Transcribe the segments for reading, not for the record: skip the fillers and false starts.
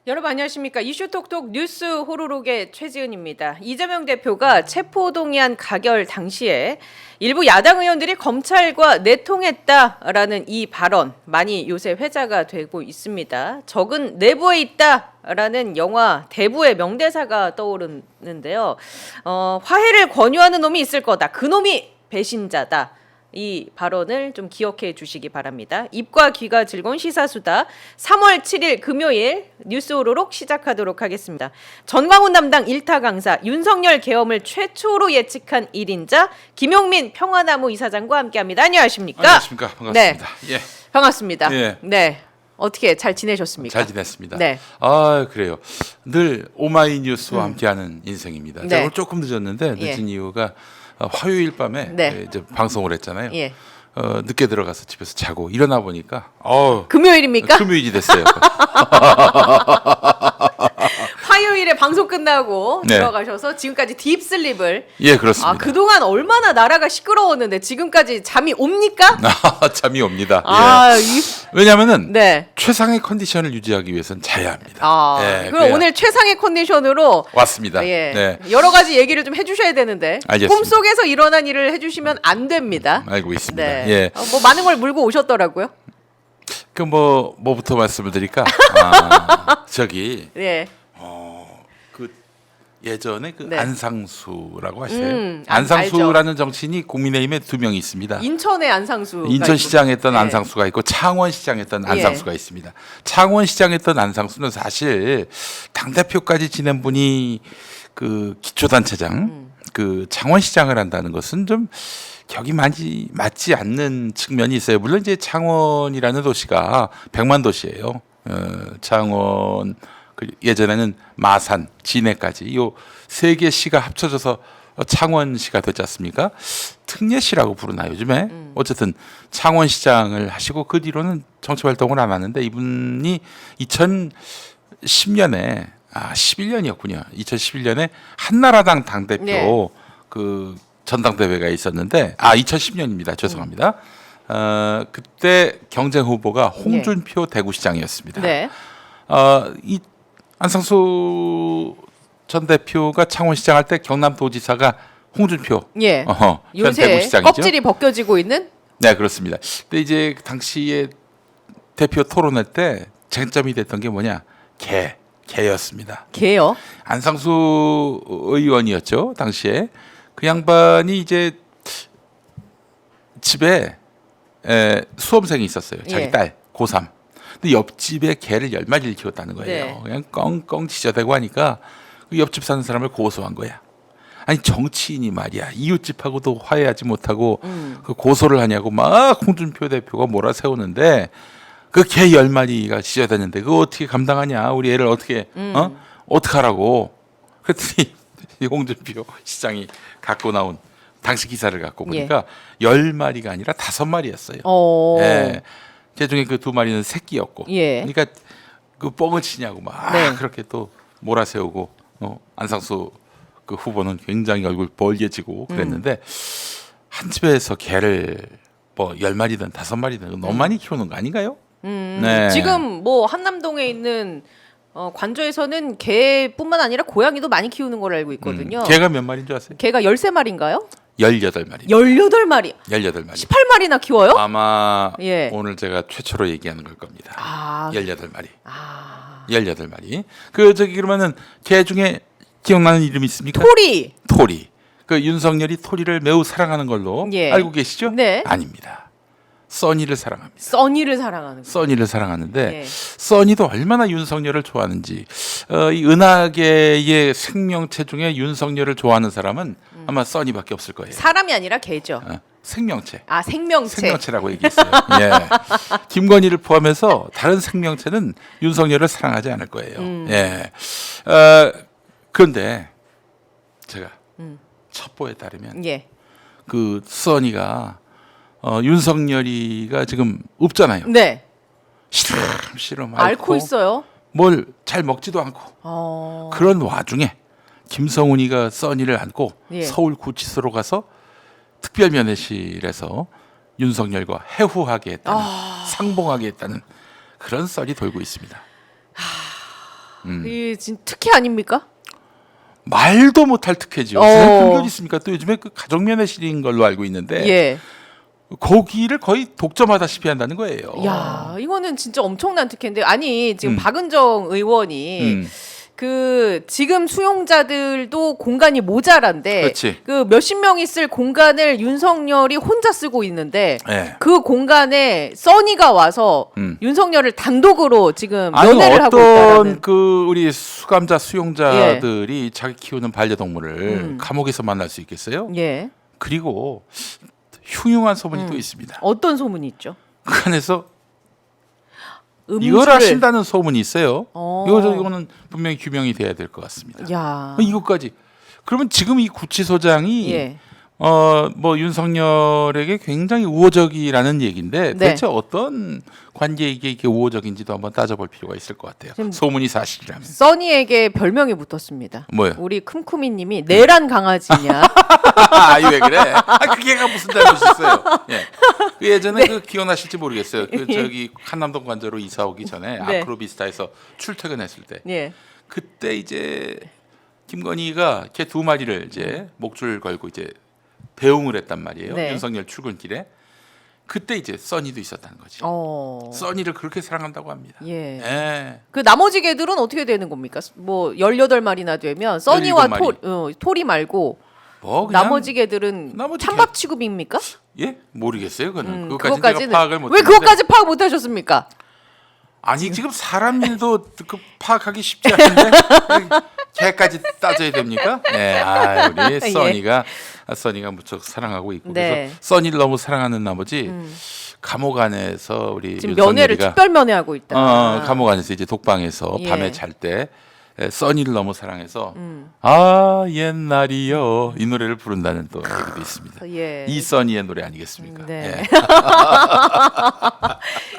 여러분 안녕하십니까? 이슈톡톡 뉴스 호로록의 최지은입니다. 이재명 대표가 체포동의안 가결 당시에 일부 야당 의원들이 검찰과 내통했다라는 이 발언 많이 요새 회자가 되고 있습니다. 적은 내부에 있다라는 영화 대부의 명대사가 떠오르는데요. 화해를 권유하는 놈이 있을 거다. 그 놈이 배신자다. 이 발언을 좀 기억해 주시기 바랍니다. 입과 귀가 즐거운 시사수다 3월 7일 금요일 뉴스 오로록 시작하도록 하겠습니다. 전광훈 담당 1타 강사, 윤석열 계엄을 최초로 예측한 1인자 김용민 평화나무 이사장과 함께합니다. 안녕하십니까? 안녕하십니까? 반갑습니다. 네. 반갑습니다. 예. 네. 어떻게 잘 지내셨습니까? 잘 지냈습니다. 네. 아 그래요. 늘 오마이뉴스와 함께하는 인생입니다. 네. 제가 오늘 조금 늦었는데 예. 늦은 이유가 화요일 밤에 네. 이제 방송을 했잖아요. 예. 늦게 들어가서 집에서 자고 일어나 보니까 금요일입니까? 금요일이 됐어요. 화요일에 방송 끝나고 네. 들어가셔서 지금까지 딥슬립을 예, 그렇습니다. 그동안 얼마나 나라가 시끄러웠는데 지금까지 잠이 옵니까? 잠이 옵니다. 네. 왜냐하면은 최상의 컨디션을 유지하기 위해서는 자야 합니다. 예, 그럼 오늘 최상의 컨디션으로 왔습니다. 예, 네. 여러 가지 얘기를 좀 해주셔야 되는데 알겠습니다. 꿈속에서 일어난 일을 해주시면 안 됩니다. 알고 있습니다. 네. 예. 뭐 많은 걸 물고 오셨더라고요. 그 뭐부터 말씀을 드릴까? 저기 예. 그 예전에 그 네. 안상수라고 아세요? 알죠. 안상수라는 정치인이 국민의힘에 2명이 있습니다. 인천의 안상수. 인천시장 했던 네. 안상수가 있고 창원시장 했던 안상수가 있습니다. 창원시장 했던 안상수는 사실 당대표까지 지낸 분이 그 기초단체장 그 창원시장을 한다는 것은 좀 격이 맞지 않는 측면이 있어요. 물론 이제 창원이라는 도시가 100만 도시예요. 창원 그 예전에는 마산, 진해까지 요 세 개 시가 합쳐져서 창원시가 됐지 않습니까? 특례시라고 부르나 요즘에. 어쨌든 창원시장을 하시고 그 뒤로는 정치 활동을 안 하는데 이분이 2010년에 11년이었군요. 2011년에 한나라당 당대표 네. 그 전당대회가 있었는데 2010년입니다. 죄송합니다. 그때 경쟁 후보가 홍준표 대구시장이었습니다. 네. 이 안상수 전 대표가 창원시장 할 때 경남도지사가 홍준표 예. 전 요새 대구시장이죠. 껍질이 벗겨지고 있는. 네, 그렇습니다. 근데 이제 당시에 대표 토론회 때 쟁점이 됐던 게 뭐냐? 개였습니다. 개요. 안상수 의원이었죠, 당시에. 그 양반이 이제 집에 수험생이 있었어요. 자기 예. 딸 고3. 근데 옆집에 개를 10마리를 키웠다는 거예요. 네. 그냥 껑껑 지저대고 하니까 그 옆집 사는 사람을 고소한 거야. 아니 정치인이 말이야 이웃집하고도 화해하지 못하고 그 고소를 하냐고 막 홍준표 대표가 몰아세우는데 그 개 10마리가 지저댔는데 그거 어떻게 감당하냐, 우리 애를 어떻게 어떡하라고. 그랬더니 이 홍준표 시장이 갖고 나온 당시 기사를 갖고 보니까 10마리가 아니라 5마리였어요. 예. 그 중에 그 2마리는 새끼였고. 예. 그러니까 그 뻥을 치냐고 막 네. 그렇게 또 몰아세우고 안상수 그 후보는 굉장히 얼굴 벌게지고 그랬는데 한 집에서 개를 뭐 10마리든 5마리든 너무 많이 키우는 거 아닌가요? 네. 지금 뭐 한남동에 있는 관저에서는 개뿐만 아니라 고양이도 많이 키우는 걸 알고 있거든요. 개가 몇 마리인 줄 아세요? 개가 13마리인가요? 18마리. 18마리. 18마리. 18마리나 키워요? 아마 예. 오늘 제가 최초로 얘기하는 걸 겁니다. 18마리. 아. 18마리. 그러면은 개 중에 기억나는 이름이 있습니까? 토리. 토리. 그 윤석열이 토리를 매우 사랑하는 걸로 예. 알고 계시죠? 네. 아닙니다. 써니를 사랑합니다. 써니를 사랑하는 거. 써니를 사랑하는데 예. 써니도 얼마나 윤석열을 좋아하는지 이 은하계의 생명체 중에 윤석열을 좋아하는 사람은 아마 써니밖에 없을 거예요. 사람이 아니라 개죠. 생명체. 아, 생명체. 생명체라고 얘기했어요. 예. 김건희를 포함해서 다른 생명체는 윤석열을 사랑하지 않을 거예요. 예. 그런데 제가 첩보에 따르면 예. 그 써니가 윤석열이가 지금 없잖아요. 네. 시름시름 앓고 있어요. 뭘 잘 먹지도 않고 그런 와중에 김성훈이가 써니를 안고 예. 서울 구치소로 가서 특별면회실에서 윤석열과 해후하게 했다는 상봉하게 했다는 그런 썰이 돌고 있습니다. 이 진짜 특혜 아닙니까? 말도 못할 특혜죠. 무슨 근거가 있습니까? 또 요즘에 그 가족면회실인 걸로 알고 있는데 예. 거기를 거의 독점하다시피 한다는 거예요. 야, 이거는 진짜 엄청난 특혜인데 아니 지금 박은정 의원이 그 지금 수용자들도 공간이 모자란데 그렇지. 그 몇십 명이 쓸 공간을 윤석열이 혼자 쓰고 있는데 네. 그 공간에 써니가 와서 윤석열을 단독으로 지금 아니 면회를 하고 어떤 있다라는. 그 우리 수감자 수용자들이 자기 키우는 반려동물을 감옥에서 만날 수 있겠어요? 예. 그리고 흉흉한 소문이 또 있습니다. 어떤 소문이 있죠? 그 안에서 음주를. 이걸 하신다는 소문이 있어요. 어. 이거는 분명히 규명이 돼야 될 것 같습니다. 야. 이것까지. 그러면 지금 이 구치소장이 예. 뭐 윤석열에게 굉장히 우호적이라는 얘기인데 네. 대체 어떤 관계에 이게 우호적인지도 한번 따져볼 필요가 있을 것 같아요. 지금 소문이 사실이라면. 써니에게 별명이 붙었습니다. 뭐요? 우리 쿰쿰이님이 내란 강아지냐? 아니 왜 그래? 그게가 무슨 잘못이 있어요? 예. 그 예전에 그 기억나실지 모르겠어요. 그 저기 한남동 관저로 이사 오기 전에 네. 아크로비스타에서 출퇴근했을 때 예. 그때 이제 김건희가 걔 두 마리를 이제 목줄 걸고 이제 배웅을 했단 말이에요. 네. 윤석열 출근길에. 그때 이제 써니도 있었다는 거지. 써니를 그렇게 사랑한다고 합니다. 예. 예. 그 나머지 개들은 어떻게 되는 겁니까? 뭐 18마리나 되면 써니와 17마리. 토리 말고 뭐 그냥 나머지 개들은 나머지 찬밥 취급입니까? 예? 모르겠어요. 그거는. 그것까지 그것까지는 제가 파악을 못 왜 그것까지 파악 못 하셨습니까? 아니 지금 사람 일도 그 파악하기 쉽지 않은데 걔까지 따져야 됩니까? 네, 우리 써니가 무척 사랑하고 있고 네. 그래서 써니를 너무 사랑하는 나머지 감옥 안에서 우리 지금 면회를 윤석열이가 특별 면회하고 있다. 감옥 안에서 이제 독방에서 예. 밤에 잘 때 써니를 너무 사랑해서 옛날이요 이 노래를 부른다는 또 얘기도 있습니다. 예. 이 써니의 노래 아니겠습니까? 네. 예.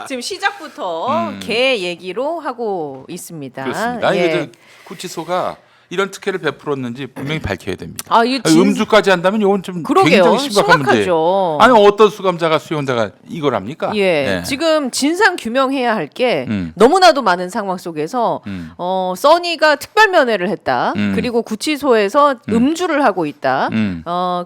지금 시작부터 개 얘기로 하고 있습니다. 그렇습니다. 예. 이게 구치소가 이런 특혜를 베풀었는지 분명히 밝혀야 됩니다. 이거 음주까지 한다면 이건 좀 그러게요. 굉장히 심각한 문제예요. 심각하죠. 아니 어떤 수감자가 수용자가 이걸 합니까? 예, 예. 지금 진상 규명해야 할 게 음. 너무나도 많은 상황 속에서 써니가 특별 면회를 했다. 그리고 구치소에서 음주를 하고 있다.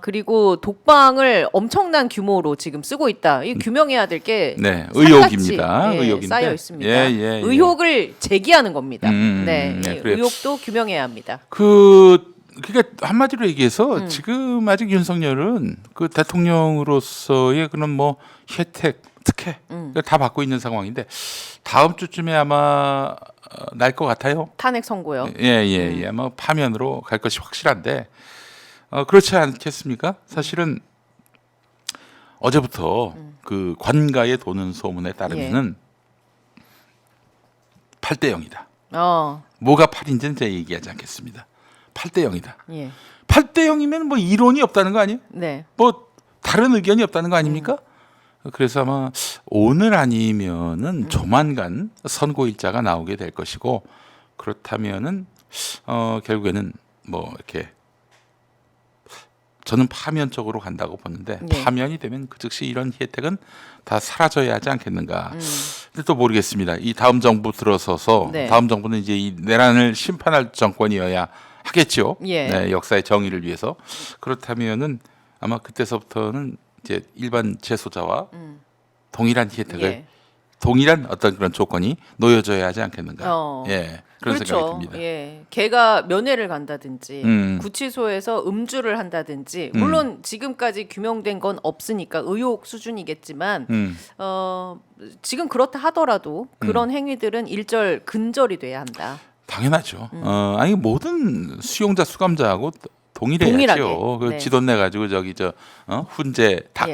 그리고 독방을 엄청난 규모로 지금 쓰고 있다. 이 규명해야 될 게 네, 의혹입니다. 의혹인데. 쌓여 있습니다. 예. 의혹을 제기하는 겁니다. 네, 네, 이 그래요. 의혹도 규명해야 합니다. 그러니까 한마디로 얘기해서 지금 아직 윤석열은 그 대통령으로서의 그런 뭐 혜택, 특혜 다 받고 있는 상황인데 다음 주쯤에 아마 날 것 같아요. 탄핵 선고요. 예. 아마 파면으로 갈 것이 확실한데 그렇지 않겠습니까? 사실은 어제부터 그 관가에 도는 소문에 따르면은 8대 0이다. 뭐가 8인지는 제가 얘기하지 않겠습니다. 8대 0이다. 예. 8대 0이면 뭐 이론이 없다는 거 아니에요? 네. 뭐 다른 의견이 없다는 거 아닙니까? 그래서 아마 오늘 아니면은 조만간 선고일자가 나오게 될 것이고 그렇다면은 결국에는 뭐 이렇게 저는 파면 쪽으로 간다고 보는데 파면이 되면 그 즉시 이런 혜택은 다 사라져야 하지 않겠는가. 근데 또 모르겠습니다. 이 다음 정부 들어서서 다음 정부는 이제 이 내란을 심판할 정권이어야 하겠죠. 네, 역사의 정의를 위해서. 그렇다면은 아마 그때서부터는 이제 일반 재소자와 동일한 혜택을 동일한 어떤 그런 조건이 놓여져야 하지 않겠는가. 그런 생각이 듭니다. 예, 걔가 면회를 간다든지 구치소에서 음주를 한다든지 물론 지금까지 규명된 건 없으니까 의혹 수준이겠지만 지금 그렇다 하더라도 그런 행위들은 일절 근절이 돼야 한다. 당연하죠. 아니 모든 수용자 수감자하고 동일해야죠. 그 지돈 내 가지고 저기 훈제 닭.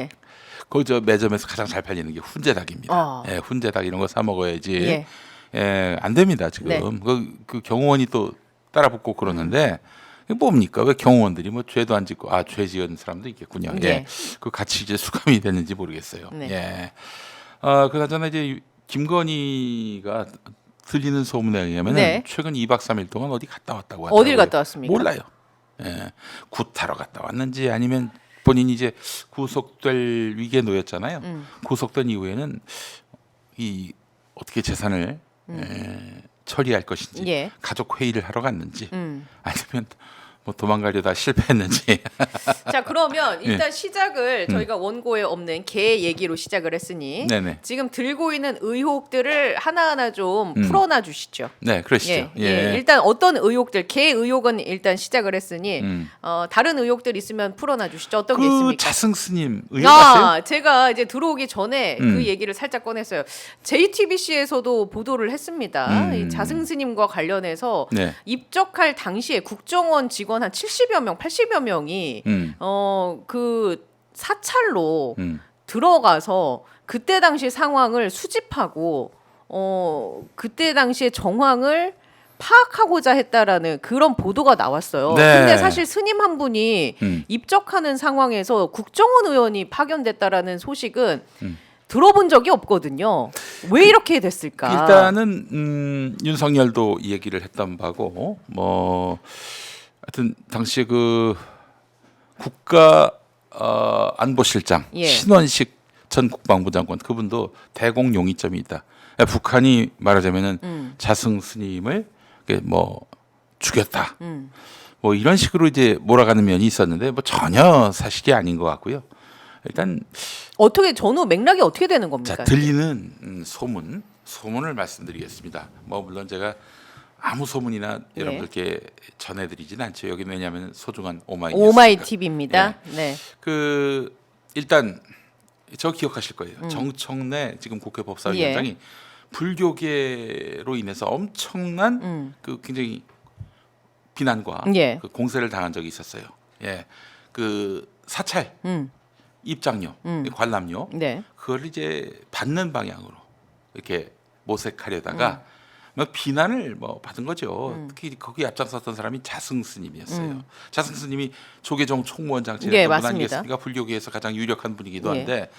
그 매점에서 가장 잘 팔리는 게 훈제닭입니다. 훈제닭 이런 거 사 먹어야지. 안 됩니다 지금. 그 경호원이 또 따라붙고 그러는데 이게 뭡니까? 왜 경호원들이 뭐 죄도 안 짓고 죄 지은 사람도 있겠군요. 그 같이 이제 수감이 됐는지 모르겠어요. 그나저나 이제 김건희가 들리는 소문에 의하면 최근 2박 3일 동안 어디 갔다 왔다고 하더라고요. 어딜 갔다 왔습니까? 몰라요. 굿하러 갔다 왔는지 아니면 본인이 이제 구속될 위기에 놓였잖아요. 구속된 이후에는 이 어떻게 재산을 처리할 것인지, 예. 가족 회의를 하러 갔는지, 아니면 뭐 도망가려다 실패했는지. 자, 그러면 일단 시작을 저희가 원고에 없는 개 얘기로 시작을 했으니 네네. 지금 들고 있는 의혹들을 하나하나 좀 풀어놔 주시죠. 네, 그러시죠. 예. 일단 어떤 의혹들, 개 의혹은 일단 시작을 했으니 다른 의혹들 있으면 풀어놔 주시죠. 어떤 게 그 있습니까? 자승 스님 의혹 아세요? 제가 이제 들어오기 전에 그 얘기를 살짝 꺼냈어요. JTBC에서도 보도를 했습니다. 이 자승스님과 관련해서 네. 입적할 당시에 국정원 직원 한 70여 명, 80여 명이 그 사찰로 들어가서 그때 당시 상황을 수집하고 그때 당시의 정황을 파악하고자 했다라는 그런 보도가 나왔어요. 네. 근데 사실 스님 한 분이 입적하는 상황에서 국정원 의원이 파견됐다라는 소식은 들어본 적이 없거든요. 왜 이렇게 됐을까? 일단은 윤석열도 이 얘기를 했던 바고 뭐 하여튼 당시에 그 국가 안보실장 예. 신원식 전 국방부 장관 그분도 대공 용의점이 있다. 북한이 말하자면은 자승 스님을 뭐 죽였다. 뭐 이런 식으로 이제 몰아가는 면이 있었는데 뭐 전혀 사실이 아닌 것 같고요. 일단 어떻게 전후 맥락이 어떻게 되는 겁니까? 자, 들리는 소문을 말씀드리겠습니다. 뭐 물론 제가 아무 소문이나 예. 여러분들께 전해드리진 않죠. 여기는 왜냐하면 소중한 오마이 오마이 TV입니다. 네. 그 일단 저 기억하실 거예요. 정청래 지금 국회 법사위원장이 예. 불교계로 인해서 엄청난 그 굉장히 비난과 예. 그 공세를 당한 적이 있었어요. 예, 그 사찰, 입장료, 관람료, 네. 그걸 이제 받는 방향으로 이렇게 모색하려다가 뭐 비난을 뭐 받은 거죠. 특히 거기 앞장섰던 사람이 자승 스님이었어요. 자승 스님이 조계종 총무원장 지냈던 예, 분 맞습니다. 아니겠습니까? 불교계에서 가장 유력한 분이기도 한데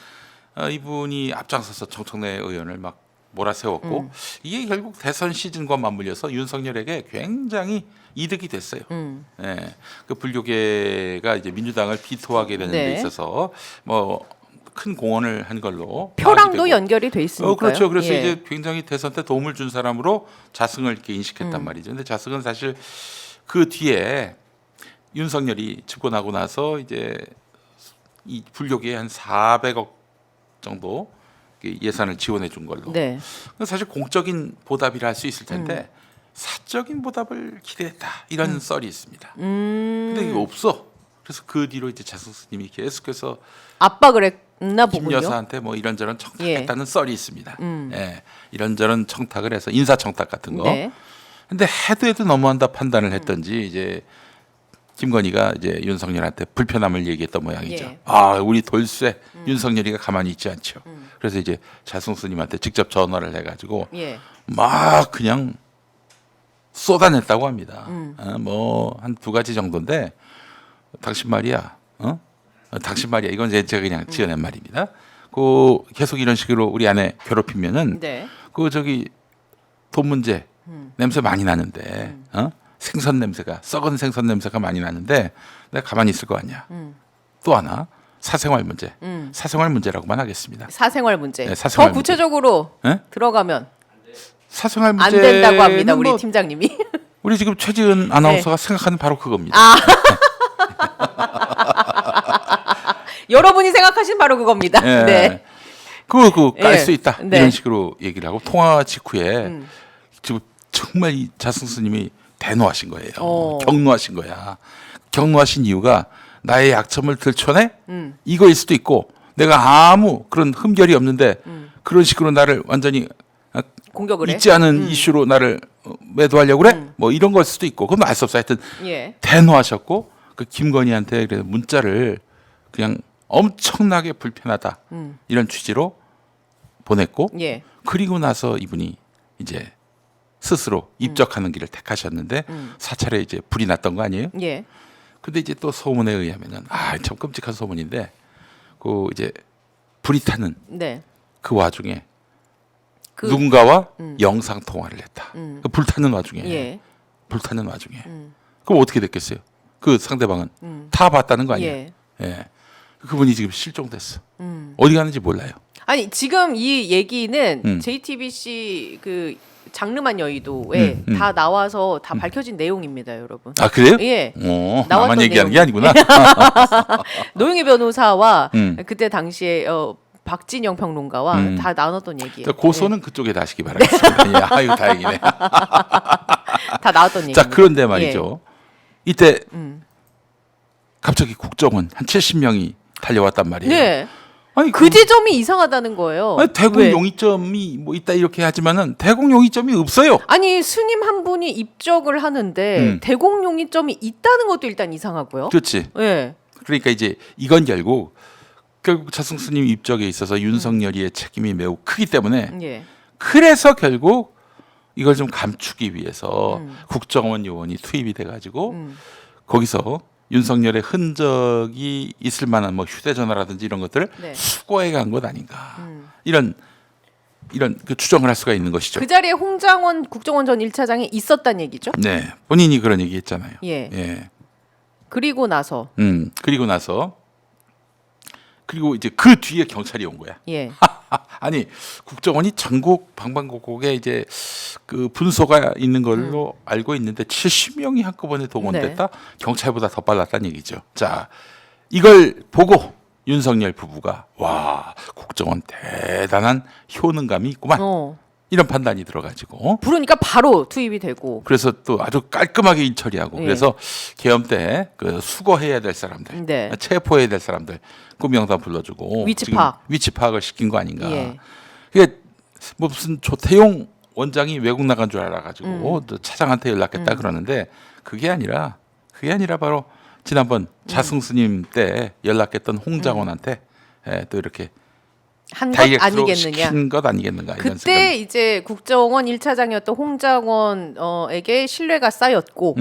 이분이 앞장서서 정청래 의원을 막 몰아세웠고 이게 결국 대선 시즌과 맞물려서 윤석열에게 굉장히 이득이 됐어요. 예, 그 불교계가 이제 민주당을 비토하게 되는 데 네. 있어서 뭐 큰 공헌을 한 걸로 표랑도 파악이 되고. 연결이 돼 있으니까요. 그렇죠. 그래서 예. 이제 굉장히 대선 때 도움을 준 사람으로 자승을 이렇게 인식했단 말이죠. 근데 자승은 사실 그 뒤에 윤석열이 집권하고 나서 이제 이 불교계에 한 400억 정도 예산을 지원해 준 걸로. 네. 사실 공적인 보답이라 할 수 있을 텐데 사적인 보답을 기대했다 이런 썰이 있습니다. 근데 이게 없어. 그래서 그 뒤로 이제 자승 스님이 계속해서 압박을 했나 김 보군요. 여사한테 뭐 이런저런 청탁했다는 썰이 있습니다. 예, 이런저런 청탁을 해서 인사청탁 같은 거. 네. 근데 해도 너무한다 판단을 했던지 이제 김건희가 이제 윤석열한테 불편함을 얘기했던 모양이죠. 예. 아, 우리 돌쇠 윤석열이가 가만히 있지 않죠. 그래서 이제 자승 스님한테 직접 전화를 해가지고 예. 막 그냥 쏟아냈다고 합니다. 뭐 한 두 가지 정도인데 당신 말이야, 당신 말이야. 이건 제가 그냥 지어낸 말입니다. 그 계속 이런 식으로 우리 아내 괴롭히면은 네. 그 저기 돈 문제 냄새 많이 나는데 생선 냄새가 썩은 생선 냄새가 많이 나는데 내가 가만히 있을 거 아니야. 또 하나 사생활 문제, 사생활 문제라고만 하겠습니다. 사생활 문제. 네, 사생활 더 구체적으로 네? 들어가면 사생활 안 문제는 된다고 합니다. 우리 뭐 팀장님이. 우리 지금 최지은 아나운서가 생각하는 바로 그겁니다. 여러분이 생각하신 바로 그겁니다. 예. 네. 그거 깔 예. 수 있다. 네. 이런 식으로 얘기를 하고 통화 직후에 지금 정말 이 자승 스님이 대노하신 거예요. 격노하신 거야. 격노하신 이유가 나의 약점을 들춰내? 이거일 수도 있고 내가 아무 그런 흠결이 없는데 그런 식으로 나를 완전히 공격을 해. 있지 않은 이슈로 나를 매도하려고 그래? 뭐 이런 걸 수도 있고 그건 알 수 없어. 하여튼 예. 대노하셨고 그 김건희한테 그래서 문자를 그냥 엄청나게 불편하다 이런 취지로 보냈고 예. 그리고 나서 이분이 이제 스스로 입적하는 길을 택하셨는데 사찰에 이제 불이 났던 거 아니에요? 예. 근데 이제 또 소문에 의하면은 참 끔찍한 소문인데 그 이제 불이 타는 네. 그 와중에 그- 누군가와 영상 통화를 했다. 그 불타는 와중에 예. 불타는 와중에 그럼 어떻게 됐겠어요? 그 상대방은 다 봤다는 거 아니에요? 예. 예. 그분이 지금 실종됐어. 어디 가는지 몰라요. 아니 지금 이 얘기는 음. JTBC 그 장르만 여의도에 다 나와서 다 밝혀진 내용입니다, 여러분. 아 그래요? 예. 나만 나왔던 얘기하는 게 내용이. 아니구나. 노영희 변호사와 음. 그때 당시에 박진영 평론가와 다 나눴던 얘기예요. 고소는 그쪽에 하시기 바라겠습니다. 예. 아유 다행이네. 다 나왔던 얘기. 자 그런데 말이죠. 이때 갑자기 국정원 한 70명이 달려왔단 말이에요. 네. 아니 그 지점이 이상하다는 거예요. 아니, 대공 왜? 용의점이 뭐 있다 이렇게 하지만은 대공 용의점이 없어요. 아니 스님 한 분이 입적을 하는데 대공 용의점이 있다는 것도 일단 이상하고요. 그렇지. 예. 그러니까 이제 이건 결국 차승 스님 입적에 있어서 윤석열이의 책임이 매우 크기 때문에 예. 그래서 결국 이걸 좀 감추기 위해서 국정원 요원이 투입이 돼가지고 거기서 윤석열의 흔적이 있을 만한 뭐 휴대전화라든지 이런 것들을 네. 수거해 간 것 아닌가 이런 그 추정을 할 수가 있는 것이죠. 그 자리에 홍장원 국정원 전 1차장이 있었단 얘기죠. 네, 본인이 그런 얘기했잖아요. 예. 예. 그리고 나서 그리고 나서 그리고 이제 그 뒤에 경찰이 온 거야. 예. 아니 국정원이 전국 방방곡곡에 이제 그 분소가 있는 걸로 알고 있는데 70명이 한꺼번에 동원됐다. 경찰보다 더 빨랐다는 얘기죠. 자 이걸 보고 윤석열 부부가 와 국정원 대단한 효능감이 있구만 이런 판단이 들어가지고 부르니까 바로 투입이 되고. 그래서 또 아주 깔끔하게 인처리하고 예. 그래서 계엄 때 그 수거해야 될 사람들 네. 체포해야 될 사람들 그 명단 불러주고 위치 지금 파악. 위치 파악을 시킨 거 아닌가. 예. 그게 뭐 무슨 조태용 원장이 외국 나간 줄 알아가지고 또 차장한테 연락했다 그러는데 그게 아니라 바로 지난번 자승 스님 때 연락했던 홍장원한테 또 이렇게 한 것 다이렉트로 아니겠느냐. 시킨 것 아니겠는가 이런 그때 생각이. 이제 국정원 1차장이었던 홍장원에게 신뢰가 쌓였고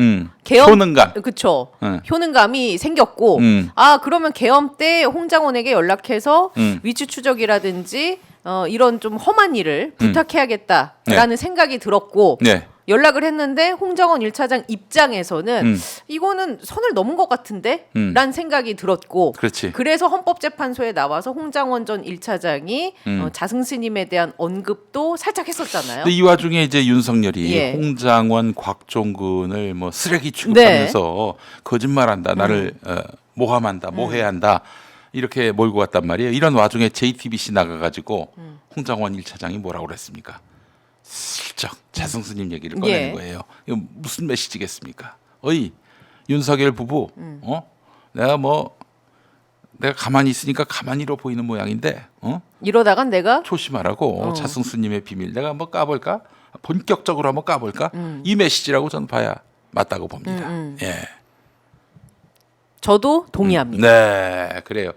효능감. 그쵸. 응. 효능감이 생겼고 아 그러면 계엄 때 홍장원에게 연락해서 위치 추적이라든지 이런 좀 험한 일을 부탁해야겠다라는 생각이 들었고 네. 연락을 했는데 홍장원 1차장 입장에서는 이거는 선을 넘은 것 같은데? 라는 생각이 들었고 그렇지. 그래서 헌법재판소에 나와서 홍장원 전 1차장이 자승스님에 대한 언급도 살짝 했었잖아요. 근데 이 와중에 이제 윤석열이 예. 홍장원, 곽종근을 뭐 쓰레기 취급하면서 거짓말한다, 나를 모함한다, 모해한다 이렇게 몰고 왔단 말이에요. 이런 와중에 JTBC 나가가지고 홍장원 1차장이 뭐라고 그랬습니까? 슬쩍 자승스님 얘기를 꺼내는 예. 거예요. 이거 무슨 메시지겠습니까? 어이 윤석열 부부, 내가 가만히 있으니까 가만히로 보이는 모양인데, 이러다간 내가 조심하라고 자승스님의 비밀 내가 한번 까볼까? 본격적으로 한번 까볼까? 이 메시지라고 저는 봐야 맞다고 봅니다. 예. 저도 동의합니다. 네, 그래요.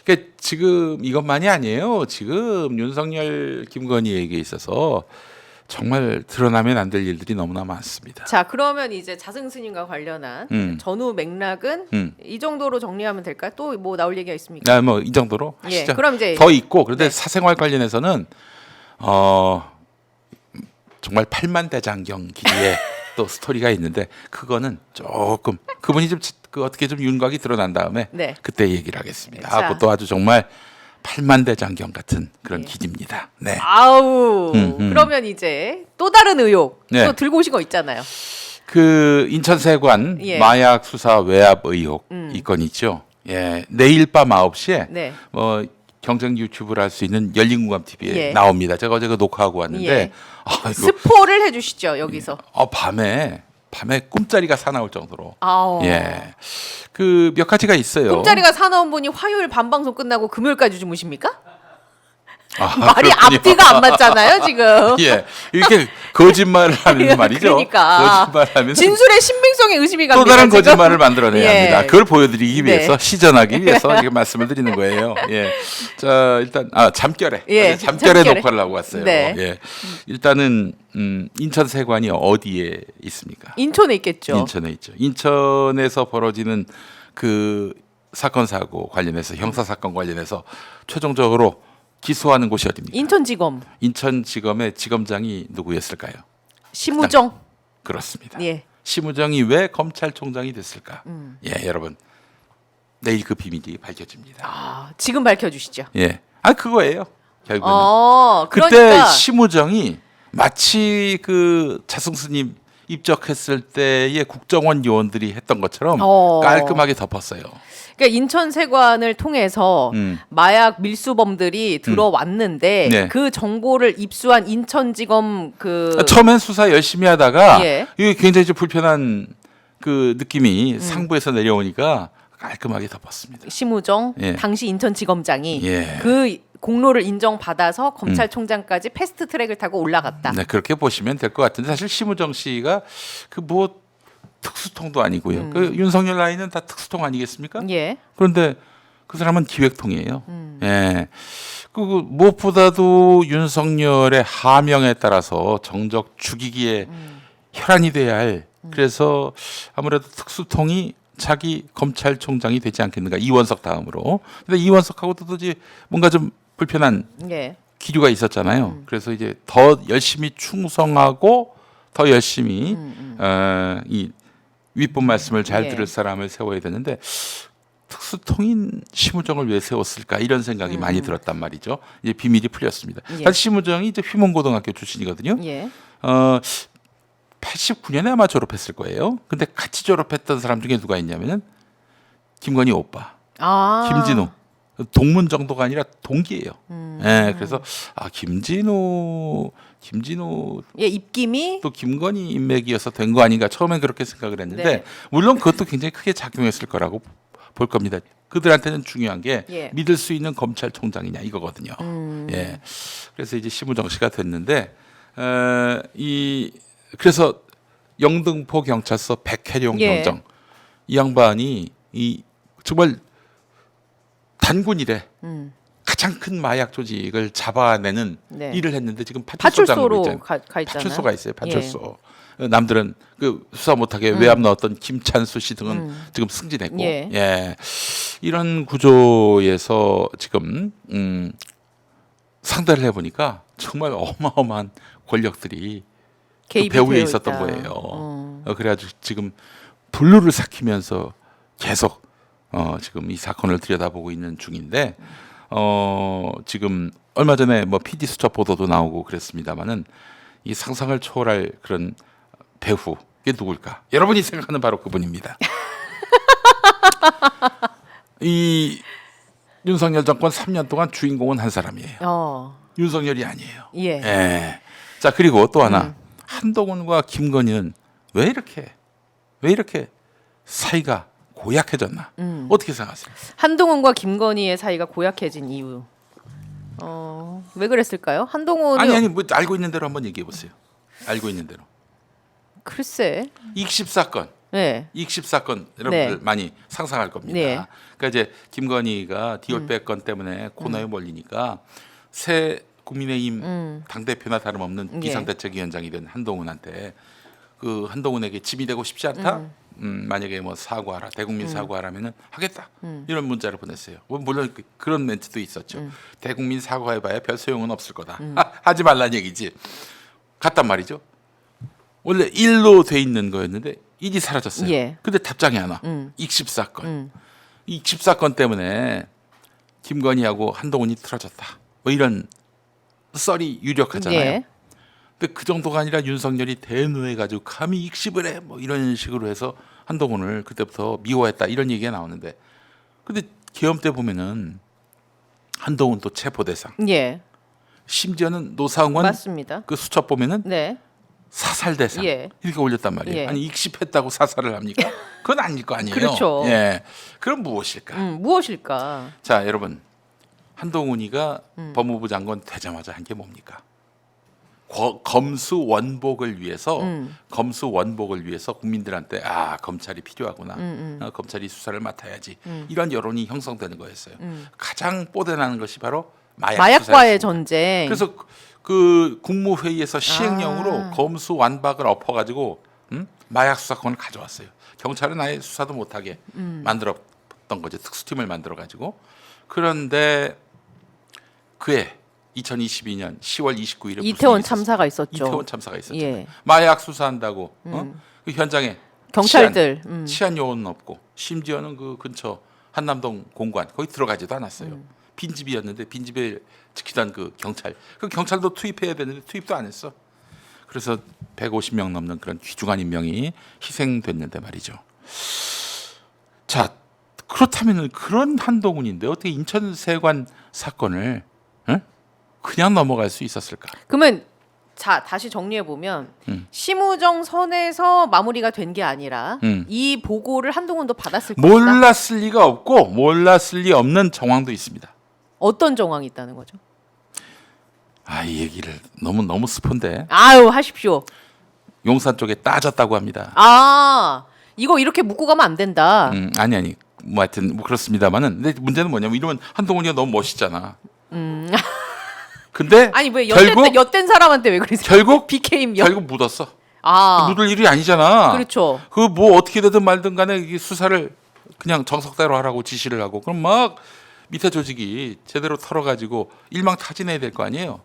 그러니까 지금 이것만이 아니에요. 지금 윤석열, 김건희에게 있어서 정말 드러나면 안 될 일들이 너무나 많습니다. 자 그러면 이제 자승스님과 관련한 전후 맥락은 이 정도로 정리하면 될까요? 또 뭐 나올 얘기가 있습니까? 뭐 이 정도로 예, 하시죠. 그럼 이제 더 있고 그런데 네. 사생활 관련해서는 정말 8만 대장경 길이의 또 스토리가 있는데 그거는 조금 그분이 좀 어떻게 좀 윤곽이 드러난 다음에 네. 그때 얘기를 하겠습니다. 자. 그것도 아주 정말 8만 대장경 같은 그런 길입니다. 네. 아우 그러면 이제 또 다른 의혹 네. 또 들고 오신 거 있잖아요. 그 인천세관 예. 마약 수사 외압 의혹 이 건 있죠. 예, 내일 밤 9시에 네. 뭐 경쟁 유튜브를 할 수 있는 열린공감 TV에 예. 나옵니다. 제가 어제 그 녹화하고 왔는데 예. 이거 스포를 해주시죠 여기서. 밤에 꿈자리가 사나울 정도로 아우. 예, 그 몇 가지가 있어요. 꿈자리가 사나운 분이 화요일 밤 방송 끝나고 금요일까지 주무십니까? 아, 말이 그렇군요. 앞뒤가 안 맞잖아요 지금. 예, 이렇게 거짓말을 하는 말이죠. 그러니까 거짓말하면 진술의 신빙성에 의심이 갑니다. 또 다른 지금. 거짓말을 만들어내야 예. 합니다. 그걸 보여드리기 네. 위해서 시전하기 위해서 이렇게 말씀을 드리는 거예요. 예, 자 일단 잠결에 예, 어제 잠결에 잠결에. 녹화를 하고 왔어요. 네. 예, 일단은 인천세관이 어디에 있습니까? 인천에 있겠죠. 인천에 있죠. 인천에서 벌어지는 그 사건 사고 관련해서 형사 사건 관련해서 최종적으로 기소하는 곳이 어디입니까? 인천지검 인천지검의 지검장이 누구였을까요? 심우정. 그렇습니다. 예. 심우정이 왜 검찰총장이 됐을까? 예, 여러분 내일 그 비밀이 밝혀집니다. 지금 밝혀주시죠. 예, 그거예요. 결국에는. 그러니까 그때 심우정이 마치 그 차승수님 입적했을 때의 국정원 요원들이 했던 것처럼 깔끔하게 덮었어요. 그러니까 인천세관을 통해서 마약 밀수범들이 들어왔는데 네. 그 정보를 입수한 인천지검 처음엔 수사 열심히 하다가 예. 이게 굉장히 좀 불편한 그 느낌이 상부에서 내려오니까 깔끔하게 덮었습니다. 심우정 예. 당시 인천지검장이 예. 그 공로를 인정받아서 검찰총장까지 패스트트랙을 타고 올라갔다. 네, 그렇게 보시면 될 것 같은데 사실 심우정 씨가 그 뭐 특수통도 아니고요. 그 윤석열 라인은 다 특수통 아니겠습니까? 예. 그런데 그 사람은 기획통이에요. 예. 그 무엇보다도 윤석열의 하명에 따라서 정적 죽이기에 혈안이 돼야 할. 그래서 아무래도 특수통이 차기 검찰총장이 되지 않겠는가 이원석 다음으로. 근데 이원석하고도 도저히 뭔가 좀 불편한 예. 기류가 있었잖아요. 그래서 이제 더 열심히 충성하고 더 열심히 이 윗분 말씀을 잘 예. 들을 사람을 세워야 되는데 특수통인 심우정을 왜 세웠을까 이런 생각이 많이 들었단 말이죠. 이제 비밀이 풀렸습니다. 예. 사실 심우정이 이제 휘문고등학교 출신이거든요. 예. 89년에 아마 졸업했을 거예요. 근데 같이 졸업했던 사람 중에 누가 있냐면은 김건희 오빠, 김진우. 동문 정도가 아니라 동기예요. 예, 그래서 김진우 예, 입김이 또 김건희 인맥이어서 된 거 아닌가 처음엔 그렇게 생각을 했는데 네. 물론 그것도 굉장히 크게 작용했을 거라고 볼 겁니다. 그들한테는 중요한 게 예. 믿을 수 있는 검찰총장이냐 이거거든요. 예, 그래서 이제 심우정 씨가 됐는데 그래서 영등포 경찰서 백혜룡 예. 경정 이 양반이 이 정말 단군 이래 가장 큰 마약 조직을 잡아내는 네. 일을 했는데 지금 파출소장으로 파출소로 있잖아요. 가 있잖아요. 파출소가 있어요. 파출소. 남들은 그 수사 못하게 외압 넣었던 김찬수 씨 등은 지금 승진했고, 예. 예. 이런 구조에서 지금 상대를 해보니까 정말 어마어마한 권력들이 그 개입이 배후에 되어 있었던 있다. 거예요. 그래가지고 지금 분루를 삭히면서 계속 지금 이 사건을 들여다보고 있는 중인데 지금 얼마 전에 뭐 PD 수첩 보도도 나오고 그랬습니다만은 이 상상을 초월할 그런 배후 이게 누굴까? 여러분이 생각하는 바로 그분입니다. 이 윤석열 정권 3년 동안 주인공은 한 사람이에요. 윤석열이 아니에요. 예. 예. 자 그리고 또 하나 한동훈과 김건희는 왜 이렇게 사이가 고약해졌나? 어떻게 생각하세요? 한동훈과 김건희의 사이가 고약해진 이유. 왜 그랬을까요? 한동훈은 아니 뭐 알고 있는 대로 한번 얘기해 보세요. 알고 있는 대로. 글쎄. 익십 사건. 네. 익십 사건 여러분들 네. 많이 상상할 겁니다. 네. 그러니까 이제 김건희가 디올백 건 때문에 코너에 몰리니까 새 국민의힘 당 대표나 다름없는 예. 비상대책위원장이 된 한동훈한테 그 한동훈에게 짐이 되고 싶지 않다. 만약에 뭐 사과하라 대국민 사과하라면은 하겠다 이런 문자를 보냈어요. 물론 그런 멘트도 있었죠. 대국민 사과해봐야 별 소용은 없을 거다. 하지 말란 얘기지. 갔단 말이죠. 원래 일로 돼 있는 거였는데 일이 사라졌어요. 예. 근데 답장이 안 와. 익십 사건. 익십 사건 때문에 김건희하고 한동훈이 틀어졌다. 뭐 이런 썰이 유력하잖아요. 예. 근데 그 정도가 아니라 윤석열이 대노해가지고 감히 익십을 해 뭐 이런 식으로 해서 한동훈을 그때부터 미워했다 이런 얘기가 나오는데 근데 계엄 때 보면은 한동훈 또 체포 대상 예. 심지어는 노상원 맞습니다. 그 수첩 보면은 네. 사살 대상 예. 이렇게 올렸단 말이에요. 예. 아니 익십했다고 사살을 합니까? 그건 아닐 거 아니에요. 그렇죠. 예. 그럼 무엇일까? 무엇일까? 자 여러분 한동훈이가 법무부 장관 되자마자 한 게 뭡니까? 검수 원복을 위해서 국민들한테 검찰이 필요하구나 검찰이 수사를 맡아야지 이런 여론이 형성되는 거였어요. 가장 뽀대나는 것이 바로 마약과의 수사였습니다. 전쟁. 그래서 그 국무회의에서 시행령으로 검수 완박을 엎어가지고 마약 수사권을 가져왔어요. 경찰은 아예 수사도 못하게 만들었던 거죠. 특수팀을 만들어가지고. 그런데 그해 2022년 10월 29일에 이태원 참사가 있었죠. 이태원 참사가 있었죠. 예. 마약 수사한다고 그 현장에 경찰들 치안 요원은 없고 심지어는 그 근처 한남동 공관 거기 들어가지도 않았어요. 빈집이었는데 빈집에 지키던 그 경찰도 투입해야 되는데 투입도 안 했어. 그래서 150명 넘는 그런 귀중한 인명이 희생됐는데 말이죠. 자, 그렇다면 그런 한동훈인데 어떻게 인천세관 사건을 그냥 넘어갈 수 있었을까? 그러면 자 다시 정리해 보면 심우정 선에서 마무리가 된 게 아니라 이 보고를 한동훈도 받았을 것이다. 몰랐을 리가 없고 몰랐을 리 없는 정황도 있습니다. 어떤 정황이 있다는 거죠? 이 얘기를 너무 스폰데 아유 하십시오. 용산 쪽에 따졌다고 합니다. 이거 이렇게 묻고 가면 안 된다. 아니 뭐 하여튼 뭐 그렇습니다만은 근데 문제는 뭐냐면 이러면 한동훈이가 너무 멋있잖아. 근데 아니 왜 결국 엿된 사람한테 왜 그러세요? 결국 BKM 결국 묻었어. 아 묻을 일이 아니잖아. 그렇죠. 그 뭐 어떻게 되든 말든 간에 이 수사를 그냥 정석대로 하라고 지시를 하고 그럼 막 밑에 조직이 제대로 털어가지고 일망타진해야 될 거 아니에요.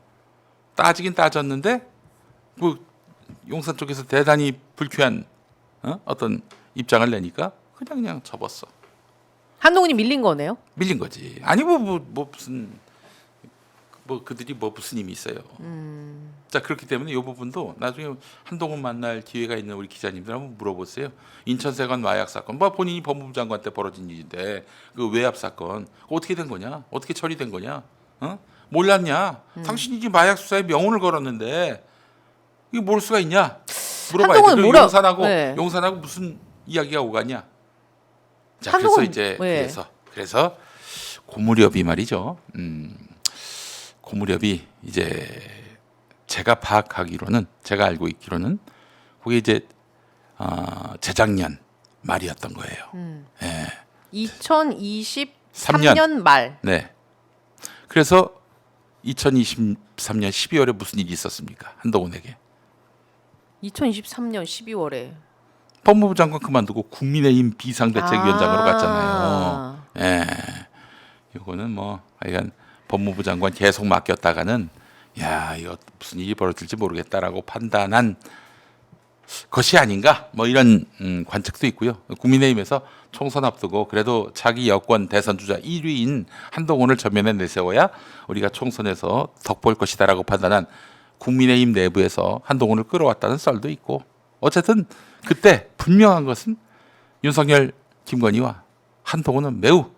따지긴 따졌는데 뭐 용산 쪽에서 대단히 불쾌한 어떤 입장을 내니까 그냥 접었어. 한동훈이 밀린 거네요. 밀린 거지. 아니 뭐 무슨 뭐 그들이 뭐 무슨 힘이 있어요. 자 그렇기 때문에 이 부분도 나중에 한동훈 만날 기회가 있는 우리 기자님들 한번 물어보세요. 인천세관 마약 사건, 뭐 본인이 법무부 장관 때 벌어진 일인데 그 외압 사건 어떻게 된 거냐? 어떻게 처리된 거냐? 몰랐냐? 당신이 마약 수사에 명운을 걸었는데 이게 모를 수가 있냐? 물어봐야 돼. 용산하고 무슨 이야기가 오가냐? 자 그래서 이제 그래서 고무렵이 말이죠. 고무렵이 이제 제가 알고 있기로는 그게 이제 재작년 말이었던 거예요. 예. 2023년 말. 네. 그래서 2023년 12월에 무슨 일이 있었습니까? 한동훈에게. 2023년 12월에 법무부 장관 그만두고 국민의힘 비상대책위원장으로 갔잖아요. 예. 이거는 뭐 하여간 법무부 장관 계속 맡겼다가는 이거 무슨 일이 벌어질지 모르겠다라고 판단한 것이 아닌가 뭐 이런 관측도 있고요. 국민의힘에서 총선 앞두고 그래도 자기 여권 대선 주자 1위인 한동훈을 전면에 내세워야 우리가 총선에서 덕볼 것이다라고 판단한 국민의힘 내부에서 한동훈을 끌어왔다는 썰도 있고 어쨌든 그때 분명한 것은 윤석열, 김건희와 한동훈은 매우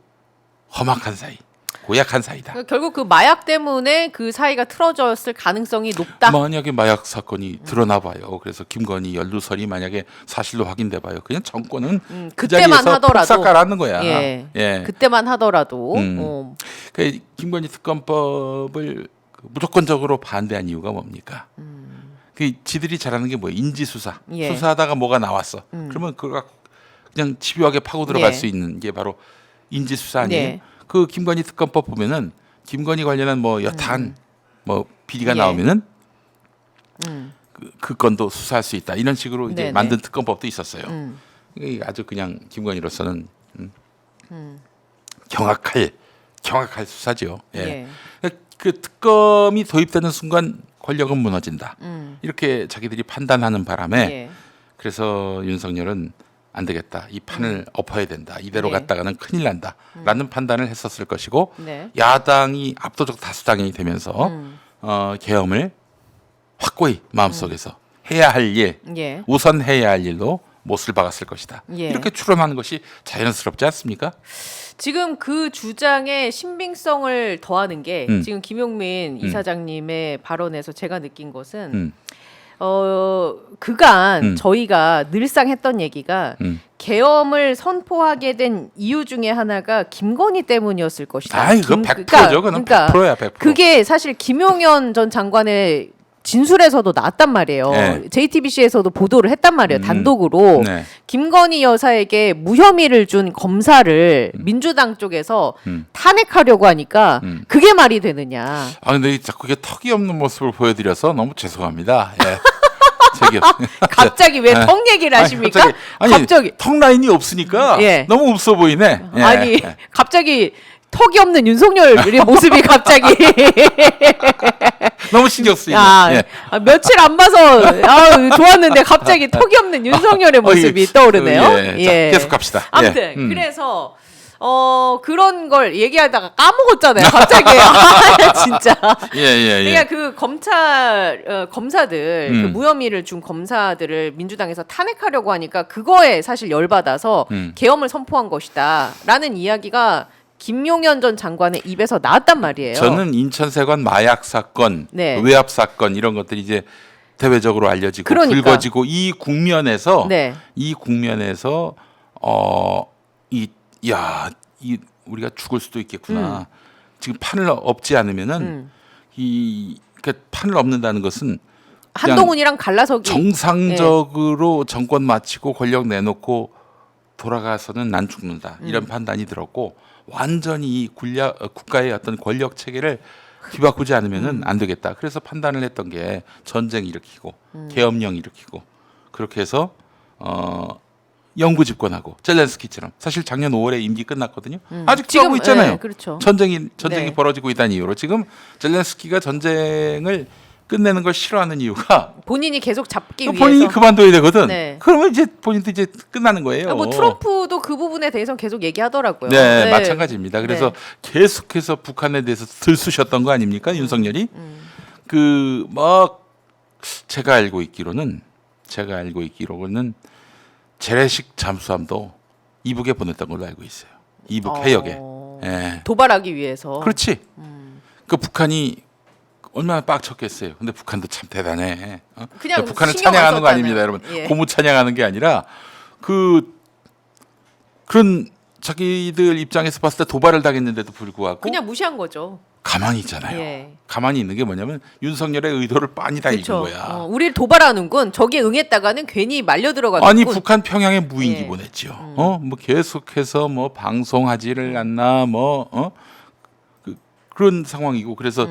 험악한 사이, 고약한 사이다. 결국 그 마약 때문에 그 사이가 틀어졌을 가능성이 높다. 만약에 마약 사건이 드러나 봐요. 그래서 김건희 연루설이 만약에 사실로 확인돼 봐요. 그냥 정권은 그 그때만 자리에서 하더라도 폭삭 가라앉는 거야. 예. 그때만 하더라도 그 김건희 특검법을 무조건적으로 반대한 이유가 뭡니까? 그 지들이 잘하는 게 뭐예요? 인지 수사. 수사하다가 뭐가 나왔어. 그러면 그걸 그냥 집요하게 파고 들어갈 수 있는 게 바로 인지 수사 아니에요? 그 김건희 특검법 보면은 김건희 관련한 뭐 여탄 뭐 비리가 나오면은 그 건도 수사할 수 있다. 이런 식으로 이제 만든 특검법도 있었어요. 이게 아주 그냥 김건희로서는 경악할 수사죠. 예. 그 특검이 도입되는 순간 권력은 무너진다. 이렇게 자기들이 판단하는 바람에 그래서 윤석열은 안 되겠다. 이 판을 엎어야 된다. 이대로 갔다가는 큰일 난다. 라는 판단을 했었을 것이고 야당이 압도적 다수당이 되면서 계엄을 확고히 마음속에서 해야 할 일, 우선 해야 할 일로 못을 박았을 것이다. 이렇게 추론하는 것이 자연스럽지 않습니까? 지금 그 주장의 신빙성을 더하는 게 지금 김용민 이사장님의 발언에서 제가 느낀 것은 그간 저희가 늘상 했던 얘기가 계엄을 선포하게 된 이유 중에 하나가 김건희 때문이었을 것이다. 이거 100%죠. 그건 100%야, 100%. 그게 사실 김용현 전 장관의 진술에서도 나왔단 말이에요. JTBC에서도 보도를 했단 말이에요. 단독으로. 김건희 여사에게 무혐의를 준 검사를 민주당 쪽에서 탄핵하려고 하니까 그게 말이 되느냐. 근데 자꾸 이게 턱이 없는 모습을 보여드려서 너무 죄송합니다. 갑자기 왜 턱 얘기를 하십니까? 갑자기 턱 라인이 없으니까 너무 없어 보이네. 아니 갑자기 턱이 없는 윤석열의 모습이 갑자기 너무 신경 쓰이네. 며칠 안 봐서 좋았는데 갑자기 턱이 없는 윤석열의 모습이 떠오르네요. 자, 계속 갑시다. 아무튼 그래서 그런 걸 얘기하다가 까먹었잖아요. 갑자기. 아, 진짜. 예. 그러니까 그 검사들 그 무혐의를 준 검사들을 민주당에서 탄핵하려고 하니까 그거에 사실 열받아서 계엄을 선포한 것이다라는 이야기가 김용현 전 장관의 입에서 나왔단 말이에요. 저는 인천세관 마약 사건, 네. 외압 사건 이런 것들이 이제 대외적으로 알려지고 그러니까. 불거지고 이 국면에서 네. 이 우리가 죽을 수도 있겠구나. 지금 판을 엎지 않으면은 그러니까 판을 엎는다는 것은 그냥 한동훈이랑 갈라서기. 정상적으로 정권 마치고 권력 내놓고 돌아가서는 난 죽는다 이런 판단이 들었고 완전히 이 국가의 어떤 권력 체계를 뒤바꾸지 않으면은 안 되겠다. 그래서 판단을 했던 게 전쟁 일으키고 계엄령 일으키고 그렇게 해서 영구 집권하고 젤렌스키처럼 사실 작년 5월에 임기 끝났거든요. 아직도 지금, 하고 있잖아요. 네, 그렇죠. 전쟁이 네. 벌어지고 있다는 이유로 지금 젤렌스키가 전쟁을 끝내는 걸 싫어하는 이유가 본인이 계속 잡기 위해서. 본인이 그만둬야 되거든. 네. 그러면 이제 본인도 이제 끝나는 거예요. 뭐 트럼프도 그 부분에 대해서는 계속 얘기하더라고요. 네, 마찬가지입니다. 그래서 네. 계속해서 북한에 대해서 들쑤셨던 거 아닙니까, 윤석열이? 그 막 제가 알고 있기로는 재래식 잠수함도 이북에 보냈던 걸로 알고 있어요. 이북 해역에. 예. 도발하기 위해서. 그렇지. 그 북한이 얼마나 빡쳤겠어요. 근데 북한도 참 대단해. 그냥 북한을 신경 안 찬양하는 거 썼잖아요. 아닙니다, 여러분. 예. 고무 찬양하는 게 아니라 그런 자기들 입장에서 봤을 때 도발을 당했는데도 불구하고 그냥 무시한 거죠. 가만히 있잖아요. 예. 가만히 있는 게 뭐냐면 윤석열의 의도를 빤히 다 읽은 그렇죠. 거야. 우리를 도발하는군. 저기에 응했다가는 괜히 말려 들어가는군. 아니 북한 평양에 무인기 예. 보냈죠. 뭐 계속해서 뭐 방송하지를 않나 그런 상황이고 그래서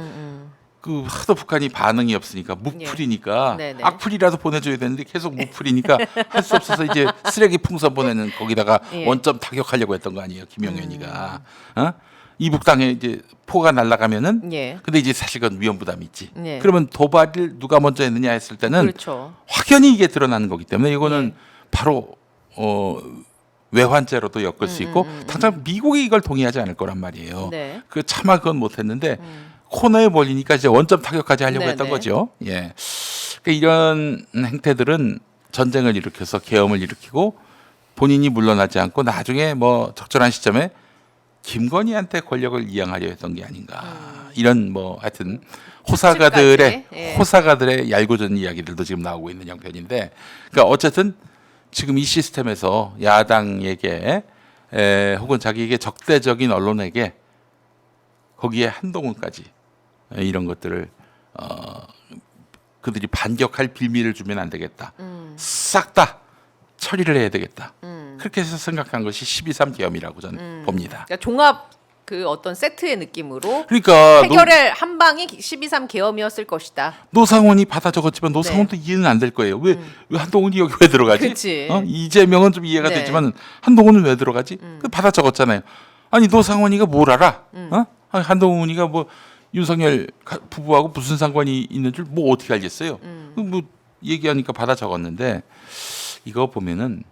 그 하도 북한이 반응이 없으니까 무풀이니까 예. 네네. 악플이라도 보내줘야 되는데 계속 무풀이니까 할 수 없어서 이제 쓰레기 풍선 보내는 거기다가 예. 원점 타격하려고 했던 거 아니에요, 김용현이가. 이북 땅에 이제 포가 날아가면은 예. 근데 이제 사실 그건 위험 부담이 있지. 예. 그러면 도발을 누가 먼저 했느냐 했을 때는 그렇죠. 확연히 이게 드러나는 거기 때문에 이거는 예. 바로 외환죄로도 엮을 수 있고 당장 미국이 이걸 동의하지 않을 거란 말이에요. 네. 그 차마 그건 못했는데 코너에 몰리니까 이제 원점 타격까지 하려고 네네. 했던 거죠. 예, 그러니까 이런 행태들은 전쟁을 일으켜서 계엄을 일으키고 본인이 물러나지 않고 나중에 뭐 적절한 시점에 김건희한테 권력을 이양하려 했던 게 아닌가 이런 뭐 하여튼 끝까지, 예. 호사가들의 얄궂은 이야기들도 지금 나오고 있는 형편인데 그러니까 어쨌든 지금 이 시스템에서 야당에게 혹은 자기에게 적대적인 언론에게 거기에 한동훈까지 이런 것들을 그들이 반격할 빌미를 주면 안 되겠다. 싹 다 처리를 해야 되겠다. 그렇게 해서 생각한 것이 12.3 계엄이라고 저는 봅니다. 그러니까 종합 그 어떤 세트의 느낌으로 그러니까 해결의 한 방이 12.3 계엄이었을 것이다. 노상원이 받아 적었지만 노상원도 이해는 안 될 거예요. 왜 한동훈이 여기 왜 들어가지? 그치. 이재명은 좀 이해가 네. 되지만 한동훈은 왜 들어가지? 그 받아 적었잖아요. 아니 노상원이가 뭘 알아? 아니, 한동훈이가 뭐 윤석열 부부하고 무슨 상관이 있는 줄 뭐 어떻게 알겠어요? 뭐 얘기하니까 받아 적었는데 이거 보면은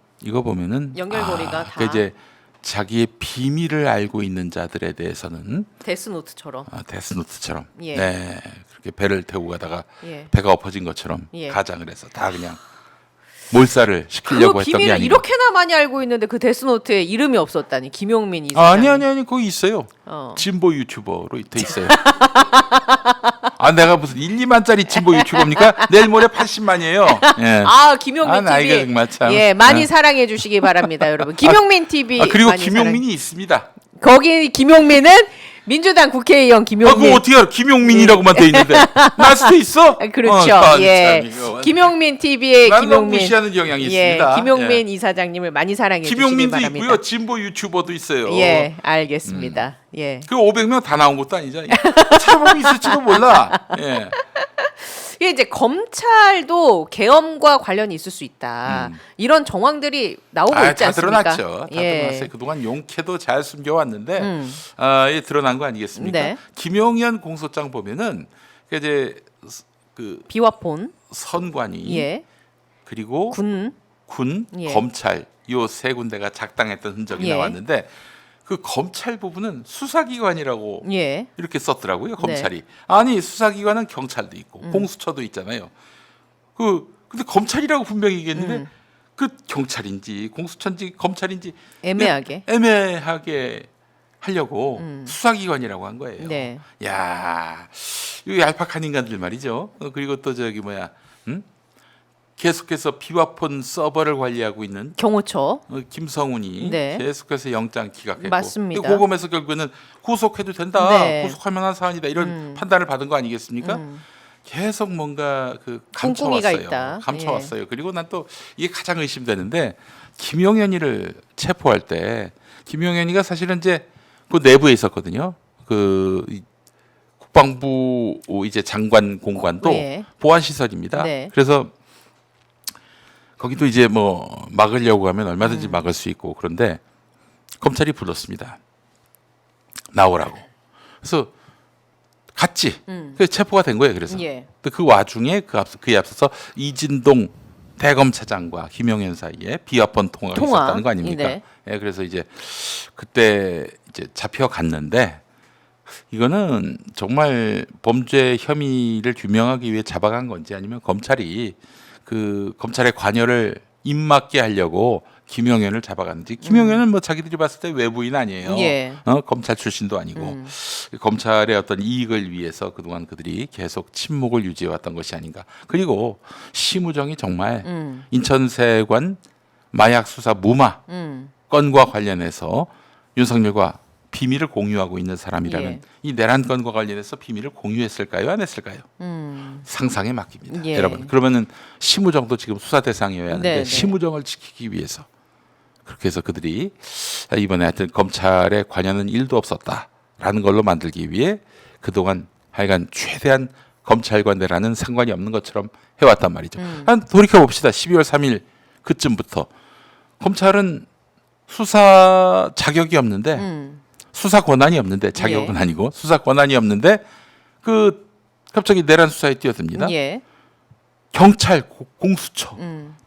연결고리가 다. 그러니까 이제 자기의 비밀을 알고 있는 자들에 대해서는 데스노트처럼. 데스노트처럼 예. 네 그렇게 배를 태우고 가다가 예. 배가 엎어진 것처럼 예. 가장을 해서 다 그냥 몰살을 그 시키려고 했던 게 비밀을 아니에요. 이렇게나 많이 알고 있는데 그 데스노트에 이름이 없었다니. 김용민 이사장. 아니 거기 있어요. 진보 유튜버로 돼 있어요. 내가 무슨 1, 2만짜리 진보 유튜버입니까? 내일 모레 80만이에요. 예. 김용민 나이가 TV. 정말 참. 예, 많이 사랑해 주시기 바랍니다, 여러분. 김용민 TV. 그리고 많이 김용민이 있습니다. 거기 김용민은 민주당 국회의원 김용민. 그거 어떻게 알아? 김용민이라고만 돼 있는데 날 수도 있어? 그렇죠. 예. 김용민 TV의 나는 너무 김용민. 무시하는 경향이 예, 있습니다. 김용민 이사장님을 많이 사랑해 주시기 김용민도 바랍니다. 있고요. 진보 유튜버도 있어요. 예, 알겠습니다. 예. 그 500명 다 나온 것도 아니죠. 찾아보면 있을지도 몰라. 예. 이게 이제 검찰도 계엄과 관련이 있을 수 있다. 이런 정황들이 나오고 있지 다 않습니까? 드러났죠. 다 드러났어요. 그동안 용케도 잘 숨겨왔는데 예, 드러난 거 아니겠습니까? 네. 김용현 공소장 보면은 그 이제 그 비와폰. 선관위 예. 그리고 군. 군, 예. 검찰 요 세 군데가 작당했던 흔적이 예. 나왔는데 그 검찰 부분은 수사기관이라고 예. 이렇게 썼더라고요. 검찰이. 아니 수사기관은 경찰도 있고 음. 공수처도 있잖아요. 근데 검찰이라고 분명히 얘기했는데 그 경찰인지 공수처인지 검찰인지 애매하게. 애매하게 하려고 수사기관이라고 한 거예요. 네. 야, 이 얄팍한 인간들 말이죠. 그리고 또 저기 뭐야, 계속해서 비화폰 서버를 관리하고 있는 경호처. 김성훈이 네. 계속해서 영장 기각했고, 맞습니다. 고검에서 결국에는 구속해도 된다, 네. 구속할 만한 사안이다 이런 판단을 받은 거 아니겠습니까? 계속 뭔가 그 꿍꿍이가 감춰왔어요. 있다. 감춰왔어요. 그리고 난 또 이게 가장 의심되는데 김용현이를 체포할 때 김용현이가 사실은 이제 그 내부에 있었거든요. 이 국방부 이제 장관 공관도 네. 보안 시설입니다. 네. 그래서 거기도 이제 뭐 막으려고 하면 얼마든지 막을 수 있고 그런데 검찰이 불렀습니다. 나오라고. 그래서 갔지. 그래서 체포가 된 거예요. 그래서 예. 또 그 와중에 그에 앞서서 이진동 대검차장과 김용현 사이에 비화폰 통화가 있었다는 거 아닙니까? 네. 예, 그래서 이제 그때 이제 잡혀갔는데 이거는 정말 범죄 혐의를 규명하기 위해 잡아간 건지 아니면 검찰이 그 검찰의 관여를 입맞게 하려고 김용현을 잡아갔는지. 김용현은 뭐 자기들이 봤을 때 외부인 아니에요. 예. 검찰 출신도 아니고 검찰의 어떤 이익을 위해서 그동안 그들이 계속 침묵을 유지해왔던 것이 아닌가. 그리고 심우정이 정말 인천세관 마약 수사 무마 건과 관련해서 윤석열과 비밀을 공유하고 있는 사람이라면 예. 이 내란 건과 관련해서 비밀을 공유했을까요? 안 했을까요? 상상에 맡깁니다. 예. 여러분. 그러면은 심우정도 지금 수사 대상이어야 하는데 네네. 심우정을 지키기 위해서 그렇게 해서 그들이 이번에 하여튼 검찰에 관여는 1도 없었다라는 걸로 만들기 위해 그동안 하여간 최대한 검찰과 내란은 상관이 없는 것처럼 해왔단 말이죠. 한 돌이켜봅시다. 12월 3일 그쯤부터 검찰은 수사 자격이 없는데 수사 권한이 없는데 자격은 예. 아니고 수사 권한이 없는데 그 갑자기 내란 수사에 뛰어듭니다. 예. 경찰, 공수처,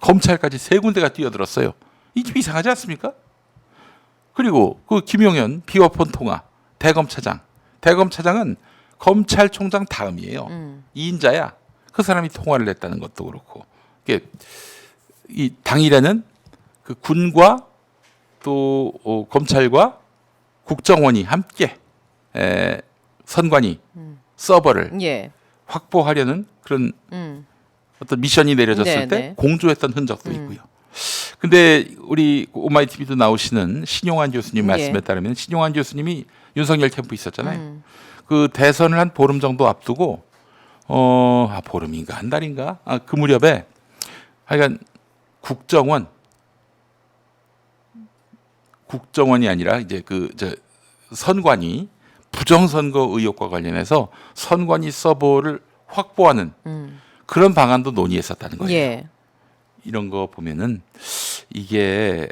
검찰까지 세 군데가 뛰어들었어요. 이 좀 이상하지 않습니까? 그리고 그 김용현 비화폰 통화 대검차장은 검찰총장 다음이에요. 2인자야. 그 사람이 통화를 했다는 것도 그렇고. 이게 이 당일에는 그 군과 또 검찰과 국정원이 함께 선관위 서버를 예. 확보하려는 그런 어떤 미션이 내려졌을 네, 때 네. 공조했던 흔적도 있고요. 근데 우리 오마이 TV도 나오시는 신용환 교수님 말씀에 예. 따르면 신용환 교수님이 윤석열 캠프 있었잖아요. 그 대선을 한 보름 정도 앞두고 보름인가 한 달인가 그 무렵에 하여간 국정원이 아니라 이제 선관위 부정선거 의혹과 관련해서 선관위 서버를 확보하는 그런 방안도 논의했었다는 거예요. 예. 이런 거 보면은 이게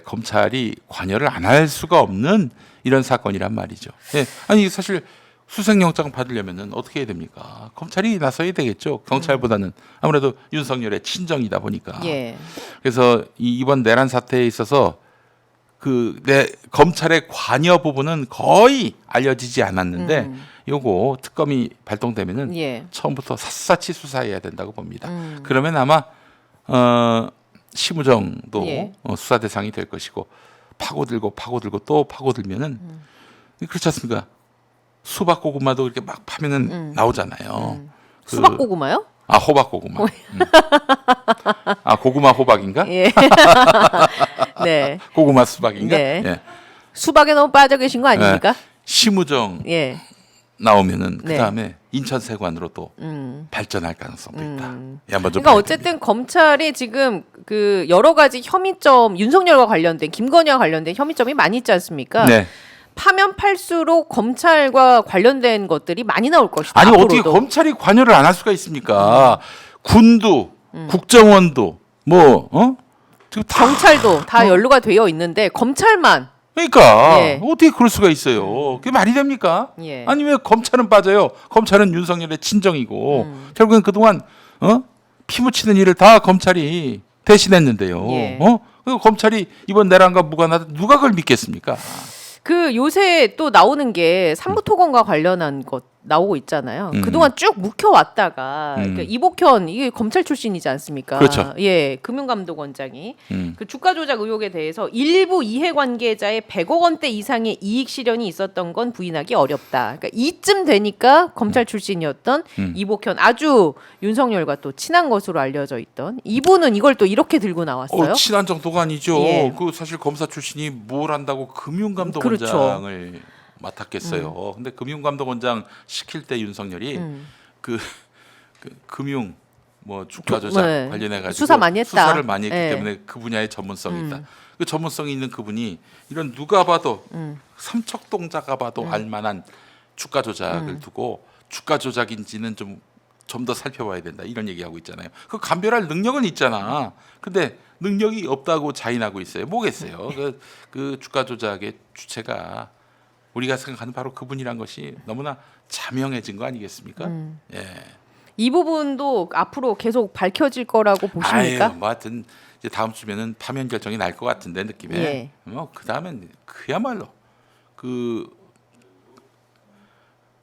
검찰이 관여를 안 할 수가 없는 이런 사건이란 말이죠. 예. 아니 사실 수색영장 받으려면은 어떻게 해야 됩니까? 검찰이 나서야 되겠죠. 경찰보다는 아무래도 윤석열의 친정이다 보니까. 예. 그래서 이번 내란 사태에 있어서 검찰의 관여 부분은 거의 알려지지 않았는데 요거 특검이 발동되면은 예. 처음부터 샅샅이 수사해야 된다고 봅니다. 그러면 아마 심우정도 예. 수사 대상이 될 것이고 파고들고 또 파고들면은 그렇지 않습니까? 수박 고구마도 이렇게 막 파면은 나오잖아요. 수박 고구마요? 호박 고구마. 고구마 호박인가? 예. 네. 고구마 수박인가? 네. 예. 수박에 너무 빠져 계신 거 아닙니까? 심우정 예. 나오면은 네. 그다음에 인천세관으로 또 발전할 가능성도 있다. 예, 한번 좀 그러니까 봐야 어쨌든 됩니다. 검찰이 지금 그 여러 가지 혐의점 윤석열과 관련된 김건희와 관련된 혐의점이 많이 있지 않습니까? 네. 파면 팔수록 검찰과 관련된 것들이 많이 나올 것이다. 아니 앞으로도. 어떻게 검찰이 관여를 안 할 수가 있습니까? 군도 국정원도 지금 다 경찰도 다 연루가 되어 있는데 검찰만 그러니까 예. 어떻게 그럴 수가 있어요? 그게 말이 됩니까? 예. 아니 왜 검찰은 빠져요? 검찰은 윤석열의 친정이고 결국엔 그동안 피 묻히는 일을 다 검찰이 대신했는데요. 예. 그리고 검찰이 이번 내란과 무관하다 누가 그걸 믿겠습니까? 그 요새 또 나오는 게 삼부토건과 관련한 것 나오고 있잖아요. 그동안 쭉 묵혀왔다가 그러니까 이복현 이게 검찰 출신이지 않습니까? 그렇죠. 예, 금융감독원장이 그 주가 조작 의혹에 대해서 일부 이해관계자의 100억 원대 이상의 이익 실현이 있었던 건 부인하기 어렵다. 그러니까 이쯤 되니까 검찰 출신이었던 이복현 아주 윤석열과 또 친한 것으로 알려져 있던 이분은 이걸 또 이렇게 들고 나왔어요. 친한 정도가 아니죠. 예. 그 사실 검사 출신이 뭘 한다고 금융감독원장을 그렇죠. 맡았겠어요. 근데 금융감독원장 시킬 때 윤석열이 그 금융 뭐 주가 조작 네. 관련해 가지고 수사 많이 했다. 수사를 많이 했기 네. 때문에 그 분야에 전문성이 있다. 그 전문성이 있는 그분이 이런 누가 봐도 삼척동자가 봐도 알만한 주가 조작을 두고 주가 조작인지는 좀 더 살펴봐야 된다 이런 얘기하고 있잖아요. 그 감별할 능력은 있잖아. 근데 능력이 없다고 자인하고 있어요. 뭐겠어요? 그 주가 조작의 주체가 우리가 생각하는 바로 그분이란 것이 너무나 자명해진 거 아니겠습니까? 예. 이 부분도 앞으로 계속 밝혀질 거라고 보십니까? 뭐 하여튼 이제 다음 주면은 파면 결정이 날 것 같은데 느낌에. 예. 그 다음엔 그야말로 그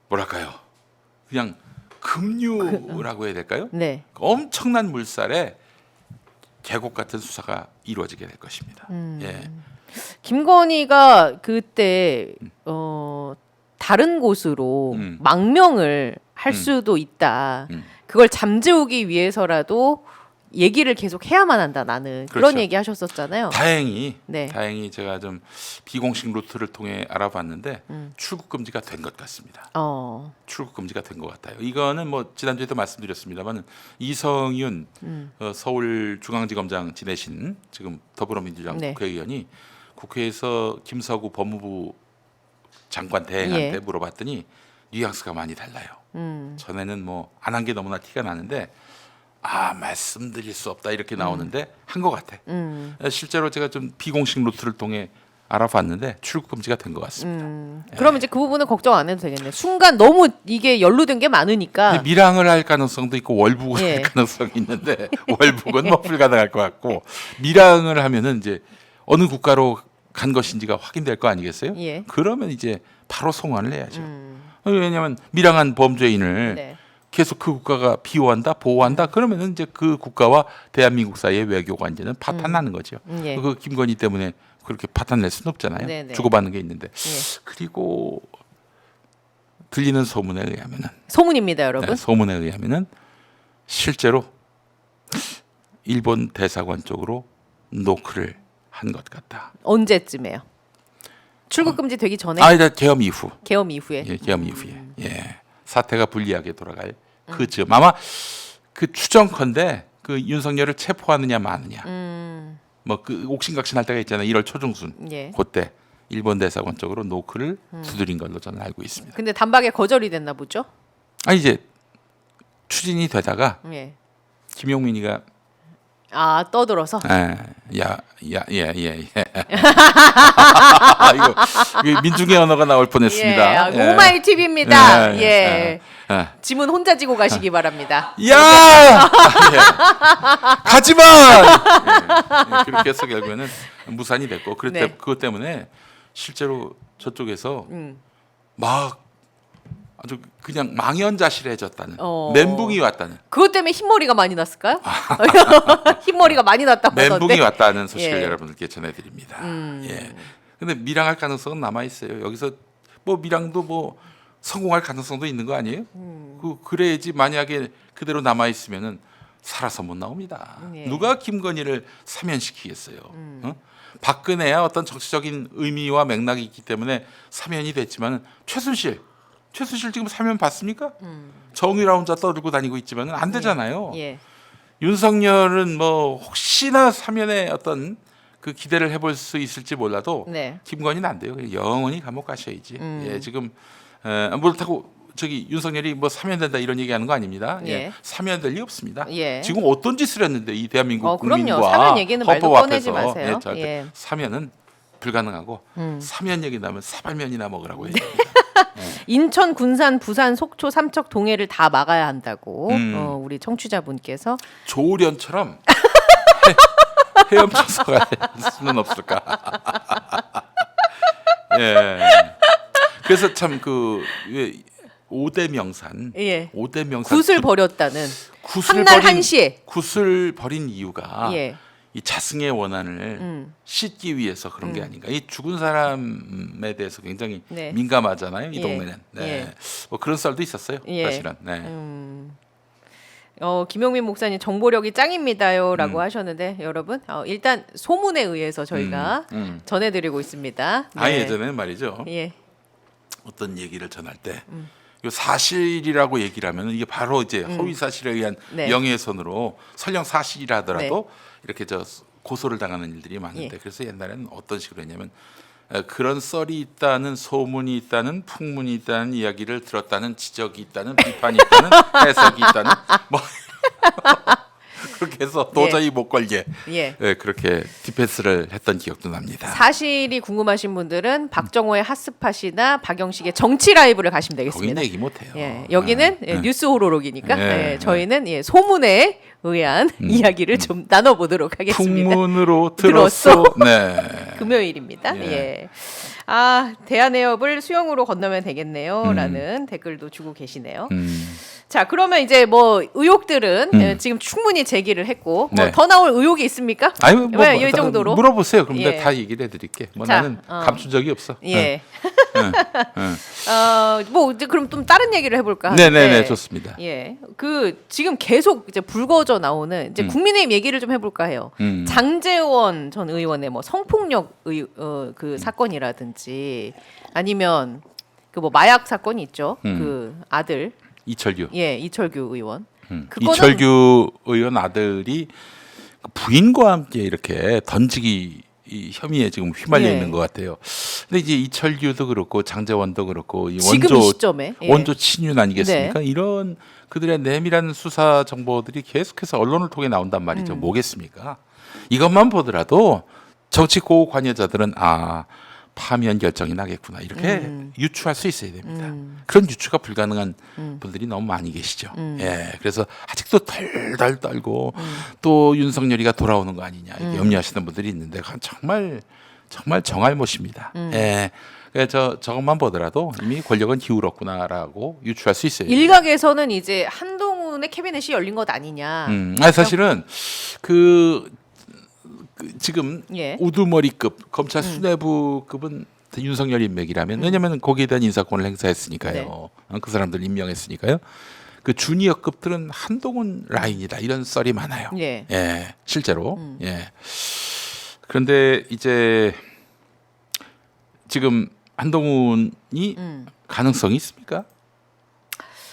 뭐랄까요? 그냥 급류라고 해야 될까요? 네. 엄청난 물살에 계곡 같은 수사가 이루어지게 될 것입니다. 예. 김건희가 그때 다른 곳으로 망명을 할 수도 있다. 그걸 잠재우기 위해서라도 얘기를 계속 해야만 한다. 나는 그런 그렇죠. 얘기 하셨었잖아요. 다행히 네. 제가 좀 비공식 루트를 통해 알아봤는데 출국 금지가 된 것 같습니다. 출국 금지가 된 것 같아요. 이거는 뭐 지난주에도 말씀드렸습니다만 이성윤 서울중앙지검장 지내신 지금 더불어민주당 네. 국회의원이 국회에서 김서구 법무부 장관 대행한테 예. 물어봤더니 뉘앙스가 많이 달라요. 전에는 뭐 안 한 게 너무나 티가 나는데 말씀드릴 수 없다 이렇게 나오는데 한 것 같아. 실제로 제가 좀 비공식 루트를 통해 알아봤는데 출국 금지가 된 것 같습니다. 그러면 이제 그 부분은 걱정 안 해도 되겠네. 순간 너무 이게 연루된 게 많으니까. 근데 밀항을 할 가능성도 있고 월북을 예. 할 가능성이 있는데 월북은 뭐 불가능할 것 같고 밀항을 하면은 이제 어느 국가로 간 것인지가 확인될 거 아니겠어요? 예. 그러면 이제 바로 송환을 해야죠. 왜냐하면 밀항한 범죄인을 네. 계속 그 국가가 비호한다, 보호한다. 그러면은 이제 그 국가와 대한민국 사이의 외교 관계는 파탄나는 거죠. 예. 그 김건희 때문에 그렇게 파탄 낼 수는 없잖아요. 네네. 주고받는 게 있는데. 예. 그리고 들리는 소문에 의하면은 소문입니다, 여러분. 네, 소문에 의하면은 실제로 일본 대사관 쪽으로 노크를 한 것 같다. 언제쯤에요? 출국 금지 되기 전에? 계엄 이후. 계엄 이후에. 예, 계엄 이후에. 예. 사태가 불리하게 돌아갈 그 즈음 아마 그 추정컨대 그 윤석열을 체포하느냐 마느냐. 뭐 그 옥신각신할 때가 있잖아요. 1월 초중순. 예. 그때 일본 대사관 쪽으로 노크를 두드린 걸로 저는 알고 있습니다. 근데 단박에 거절이 됐나 보죠? 이제 추진이 되다가 예. 김용민이가 떠들어서. 예. 이거 민중의 언어가 나올 뻔했습니다. 예. 오마이 TV입니다. 예. 예. 예. 짐은 혼자 지고 가시기 바랍니다. 야! 가지마! 그렇게 해서 결국에는 무산이 됐고 네. 그것 때문에 실제로 저쪽에서 막 아주 그냥 망연자실해졌다는 멘붕이 왔다는 그것 때문에 흰머리가 많이 났을까요? 흰머리가 많이 났다고 하던데. 멘붕이 왔다는 소식을 예. 여러분들께 전해드립니다. 예. 근데 밀항할 가능성은 남아 있어요. 여기서 뭐 밀항도 뭐 성공할 가능성도 있는 거 아니에요? 그래야지 만약에 그대로 남아 있으면은 살아서 못 나옵니다. 예. 누가 김건희를 사면시키겠어요? 박근혜야 어떤 정치적인 의미와 맥락이 있기 때문에 사면이 됐지만 최순실 지금 사면 받습니까? 정의라 혼자 떠들고 다니고 있지만은 안 되잖아요. 예. 윤석열은 뭐 혹시나 사면에 어떤 그 기대를 해볼 수 있을지 몰라도 네. 김건희는 안 돼요. 영원히 감옥 가셔야지. 예, 지금 그렇다고 저기 윤석열이 뭐 사면된다 이런 얘기하는 거 아닙니다. 예. 예, 사면될 리 없습니다. 예. 지금 어떤 짓을 했는데 이 대한민국 그럼요. 국민과 사면 얘기는 말도 헌법 꺼내지 앞에서 마세요. 절대 예. 사면은 불가능하고 사면 얘기 나면 사발면이나 먹으라고 해요. 인천, 군산, 부산, 속초, 삼척, 동해를 다 막아야 한다고 우리 청취자분께서 조련처럼 헤엄쳐서 갈 수는 없을까? 예. 그래서 참 그 5대 명산, 예. 5대 명산 굿을 버렸다는 굿을 한날 버린 한시에 굿을 버린 이유가 예. 이 자승의 원한을 씻기 위해서 그런 게 아닌가. 이 죽은 사람에 대해서 굉장히 네. 민감하잖아요. 이 예. 동네는. 네. 예. 뭐 그런 썰도 있었어요. 예. 사실은. 네. 김용민 목사님 정보력이 짱입니다요라고 하셨는데 여러분 일단 소문에 의해서 저희가 전해드리고 있습니다. 아 네. 예전에는 말이죠. 예. 어떤 얘기를 전할 때. 요 사실이라고 얘기를 하면 이게 바로 이제 허위 사실에 의한 네. 명예훼손으로 설령 사실이라 하더라도 이렇게 저 고소를 당하는 일들이 많은데 예. 그래서 옛날에는 어떤 식으로 했냐면 그런 썰이 있다는 소문이 있다는 풍문이 있다는 이야기를 들었다는 지적이 있다는 비판이 있다는 해석이 있다는 뭐 그렇게 해서 도저히 못 걸게 예. 그렇게 디펜스를 했던 기억도 납니다. 사실이 궁금하신 분들은 박정호의 핫스팟이나 박영식의 정치 라이브를 가시면 거긴 되겠습니다. 얘기 못해요. 예, 여기는 네. 뉴스 호로록이니까 네. 저희는 소문에 의한 이야기를 좀 나눠보도록 하겠습니다. 풍문으로 들었어. 들었어. 네. 금요일입니다. 예. 예. 대한해협을 수영으로 건너면 되겠네요라는 댓글도 주고 계시네요. 자, 그러면 이제 뭐 의혹들은 지금 충분히 제기를 했고 뭐 네. 더 나올 의혹이 있습니까? 아니 뭐 왜 이 정도로? 물어보세요. 그럼 예. 내가 다 얘기를 해드릴게. 뭐 자, 나는 감춘 적이 없어. 예. 뭐 이제 그럼 좀 다른 얘기를 해볼까? 네네네 하는데, 좋습니다. 예, 그 지금 계속 이제 불거져 나오는 이제 국민의힘 얘기를 좀 해볼까 해요. 장제원 전 의원의 뭐 성폭력 그 사건이라든지 아니면 그 뭐 마약 사건이 있죠. 그 아들 이철규. 이철규 의원. 그거는 이철규 의원 아들이 그 부인과 함께 이렇게 던지기 이 혐의에 지금 휘말려 예. 있는 것 같아요. 근데 이제 이철규도 그렇고 장제원도 그렇고 이 지금 이 원조 시점에 원조 친윤 아니겠습니까? 네. 이런 그들의 내밀한 수사 정보들이 계속해서 언론을 통해 나온단 말이죠. 뭐겠습니까? 이것만 보더라도 정치 고위 관여자들은 파면 결정이 나겠구나 이렇게 유추할 수 있어야 됩니다. 그런 유추가 불가능한 분들이 너무 많이 계시죠. 예, 그래서 아직도 덜덜 떨고 또 윤석열이가 돌아오는 거 아니냐 이렇게 염려하시는 분들이 있는데 그건 정말 정알못입니다. 예. 그래서 저것만 보더라도 이미 권력은 기울었구나라고 유추할 수 있어요. 일각에서는 이제 한동훈의 캐비넷이 열린 것 아니냐. 사실은 그 지금 예. 우두머리급 검찰 수뇌부급은 윤석열 인맥이라면 왜냐하면 거기에 대한 인사권을 행사했으니까요. 그 사람들 임명했으니까요. 그 주니어급들은 한동훈 라인이다 이런 썰이 많아요. 예. 예, 실제로. 예. 그런데 이제 지금 한동훈이 가능성이 있습니까?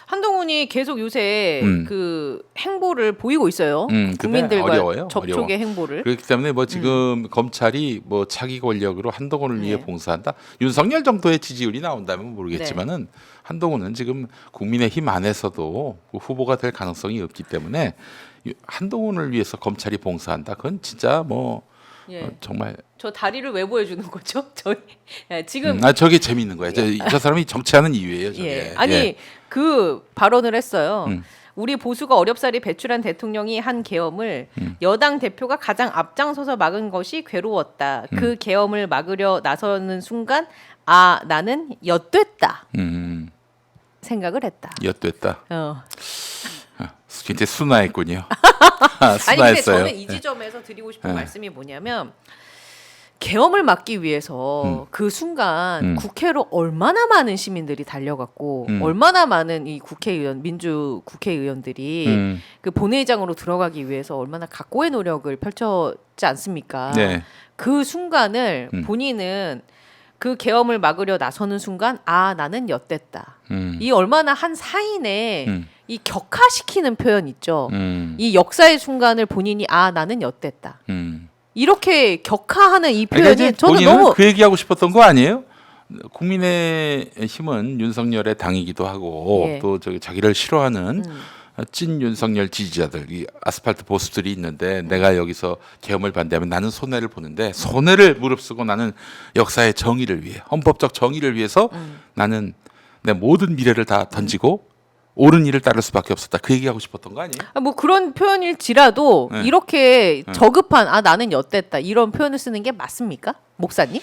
한동훈이 계속 요새 그 행보를 보이고 있어요. 근데 국민들과 어려워요. 접촉의 어려워. 행보를. 그렇기 때문에 뭐 지금 검찰이 뭐 차기 권력으로 한동훈을 위해 네. 봉사한다. 윤석열 정도의 지지율이 나온다면 모르겠지만은 한동훈은 지금 국민의힘 안에서도 후보가 될 가능성이 없기 때문에 한동훈을 위해서 검찰이 봉사한다. 그건 진짜 뭐 예. 정말 저 다리를 왜 보여주는 거죠? 저희 지금 저게 재미있는 거예요. 저 사람이 정치하는 이유예요. 저게. 예. 아니 그 발언을 했어요. 음. 우리 보수가 어렵사리 배출한 대통령이 한 계엄을 여당 대표가 가장 앞장서서 막은 것이 괴로웠다. 그 계엄을 막으려 나서는 순간 나는 엿됐다 생각을 했다. 엿됐다. 어. 굉장히 순화했군요. 아니 근데 순화했어요. 저는 이 지점에서 드리고 싶은 말씀이 뭐냐면 계엄을 막기 위해서 그 순간 국회로 얼마나 많은 시민들이 달려갔고 얼마나 많은 이 국회의원 민주 국회의원들이 그 본회의장으로 들어가기 위해서 얼마나 각고의 노력을 펼쳤지 않습니까? 네. 그 순간을 본인은 그 계엄을 막으려 나서는 순간 나는 엿됐다. 이 얼마나 한 사인에 이 격화시키는 표현 있죠. 이 역사의 순간을 본인이 나는 엿됐다. 이렇게 격하하는 이 표현이 그러니까 이제 저는 본인은 너무 그 얘기하고 싶었던 거 아니에요? 국민의힘은 윤석열의 당이기도 하고 예. 또 저기 자기를 싫어하는 찐 윤석열 지지자들, 이 아스팔트 보수들이 있는데 내가 여기서 계엄을 반대하면 나는 손해를 보는데 손해를 무릅쓰고 나는 역사의 정의를 위해 헌법적 정의를 위해서 나는 내 모든 미래를 다 던지고 옳은 일을 따를 수밖에 없었다. 그 얘기하고 싶었던 거 아니에요? 뭐 그런 표현일지라도 네. 이렇게 저급한 나는 엿됐다 이런 표현을 쓰는 게 맞습니까, 목사님?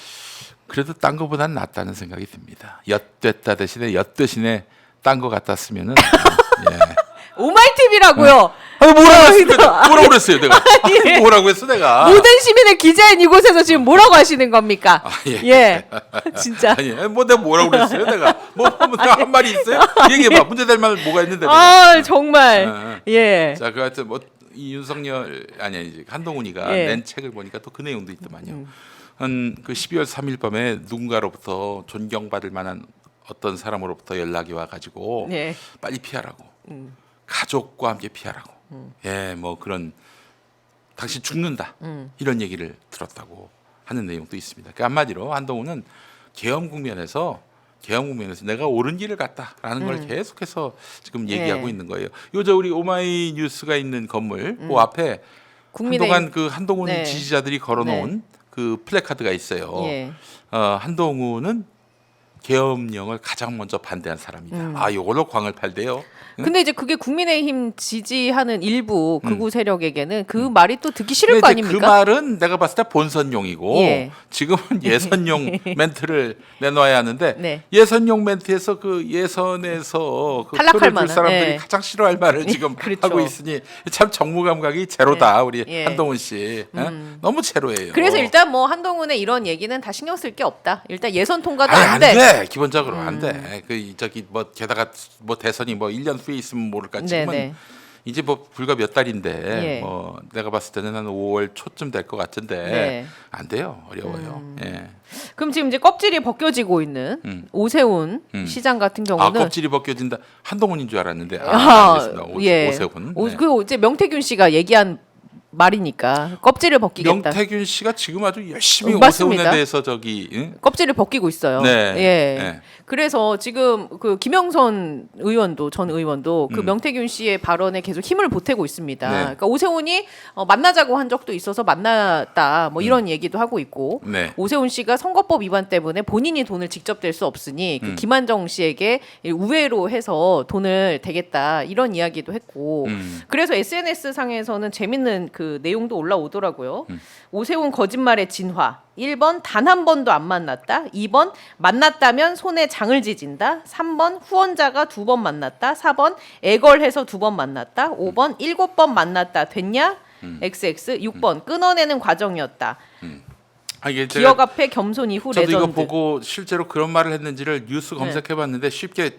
그래도 딴 거보다는 낫다는 생각이 듭니다. 엿됐다 대신에 엿 대신에 딴 거 갖다 쓰면은 예. 오마이TV라고요. 뭐라고 그랬어요 내가? 예. 뭐라고 했어 내가? 모든 시민의 기자인 이곳에서 지금 뭐라고 하시는 겁니까? 예. 진짜. 아니 뭐 내가 뭐라고 그랬어요 내가? 뭐 내가 한 말이 있어요? 얘기해봐. 문제될 말 뭐가 있는데? 아 정말. 예. 자, 그 하여튼 뭐 이 윤석열 아니 한동훈이가 예. 낸 책을 보니까 또 그 내용도 있더만요. 한 그 12월 3일 밤에 누군가로부터 존경받을 만한 어떤 사람으로부터 연락이 와가지고 예. 빨리 피하라고, 가족과 함께 피하라고, 예, 뭐 그런 당신 죽는다 이런 얘기를 들었다고 하는 내용도 있습니다. 그 한마디로 한동훈은 계엄 국면에서 내가 옳은 길을 갔다라는 걸 계속해서 지금 얘기하고 네. 있는 거예요. 요새 우리 오마이뉴스가 있는 건물 그 앞에 국민의힘. 한동안 그 한동훈 네. 지지자들이 걸어놓은 그 플래카드가 있어요. 예. 한동훈은 계엄령을 가장 먼저 반대한 사람이다. 아, 이걸로 광을 팔대요. 근데 이제 그게 국민의힘 지지하는 일부 극우 세력에게는 그 말이 또 듣기 싫을 거 근데 이제 아닙니까? 그 말은 내가 봤을 때 본선용이고 예. 지금은 예선용 멘트를 내놔야 하는데 네. 예선용 멘트에서 그 예선에서 그 탈락할 표를 줄 만한, 사람들이 예. 가장 싫어할 말을 지금 그렇죠. 하고 있으니 참 정무 감각이 제로다 우리 예. 한동훈 씨. 예? 너무 제로예요. 그래서 일단 뭐 한동훈의 이런 얘기는 다 신경 쓸 게 없다. 일단 예선 통과도 아니, 안 돼. 돼. 기본적으로 안 돼. 그 저기 뭐 게다가 뭐 대선이 뭐 1년 후에 있으면 모를까 지금은 네네. 이제 뭐 불과 몇 달인데 예. 뭐 내가 봤을 때는 한 5월 초쯤 될 것 같은데 네. 안 돼요. 어려워요. 예. 그럼 지금 이제 껍질이 벗겨지고 있는 오세훈 시장 같은 아, 경우는 껍질이 벗겨진다. 한동훈인 줄 알았는데 아, 알겠습니다. 예. 오세훈. 네. 그 이제 명태균 씨가 얘기한 말이니까 껍질을 벗기겠다. 명태균 씨가 지금 아주 열심히 맞습니다. 오세훈에 대해서 저기 응? 껍질을 벗기고 있어요. 네. 예. 네. 그래서 지금 그 김영선 의원도 전 의원도 그 명태균 씨의 발언에 계속 힘을 보태고 있습니다. 네. 그러니까 오세훈이 만나자고 한 적도 있어서 만났다 뭐 이런 얘기도 하고 있고 네. 오세훈 씨가 선거법 위반 때문에 본인이 돈을 직접 댈 수 없으니 그 김한정 씨에게 우회로 해서 돈을 대겠다 이런 이야기도 했고 그래서 SNS 상에서는 재밌는 그 내용도 올라오더라고요. 오세훈 거짓말의 진화. 1번 단 한 번도 안 만났다. 2번 만났다면 손에 장을 지진다. 3번 후원자가 2번 만났다. 4번 애걸해서 2번 만났다. 5번 7번 만났다. 됐냐? XX 6번 끊어내는 과정이었다. 아, 이게 기억 앞에 겸손 이후 저도 레전드. 이거 보고 실제로 그런 말을 했는지를 뉴스 검색해봤는데 쉽게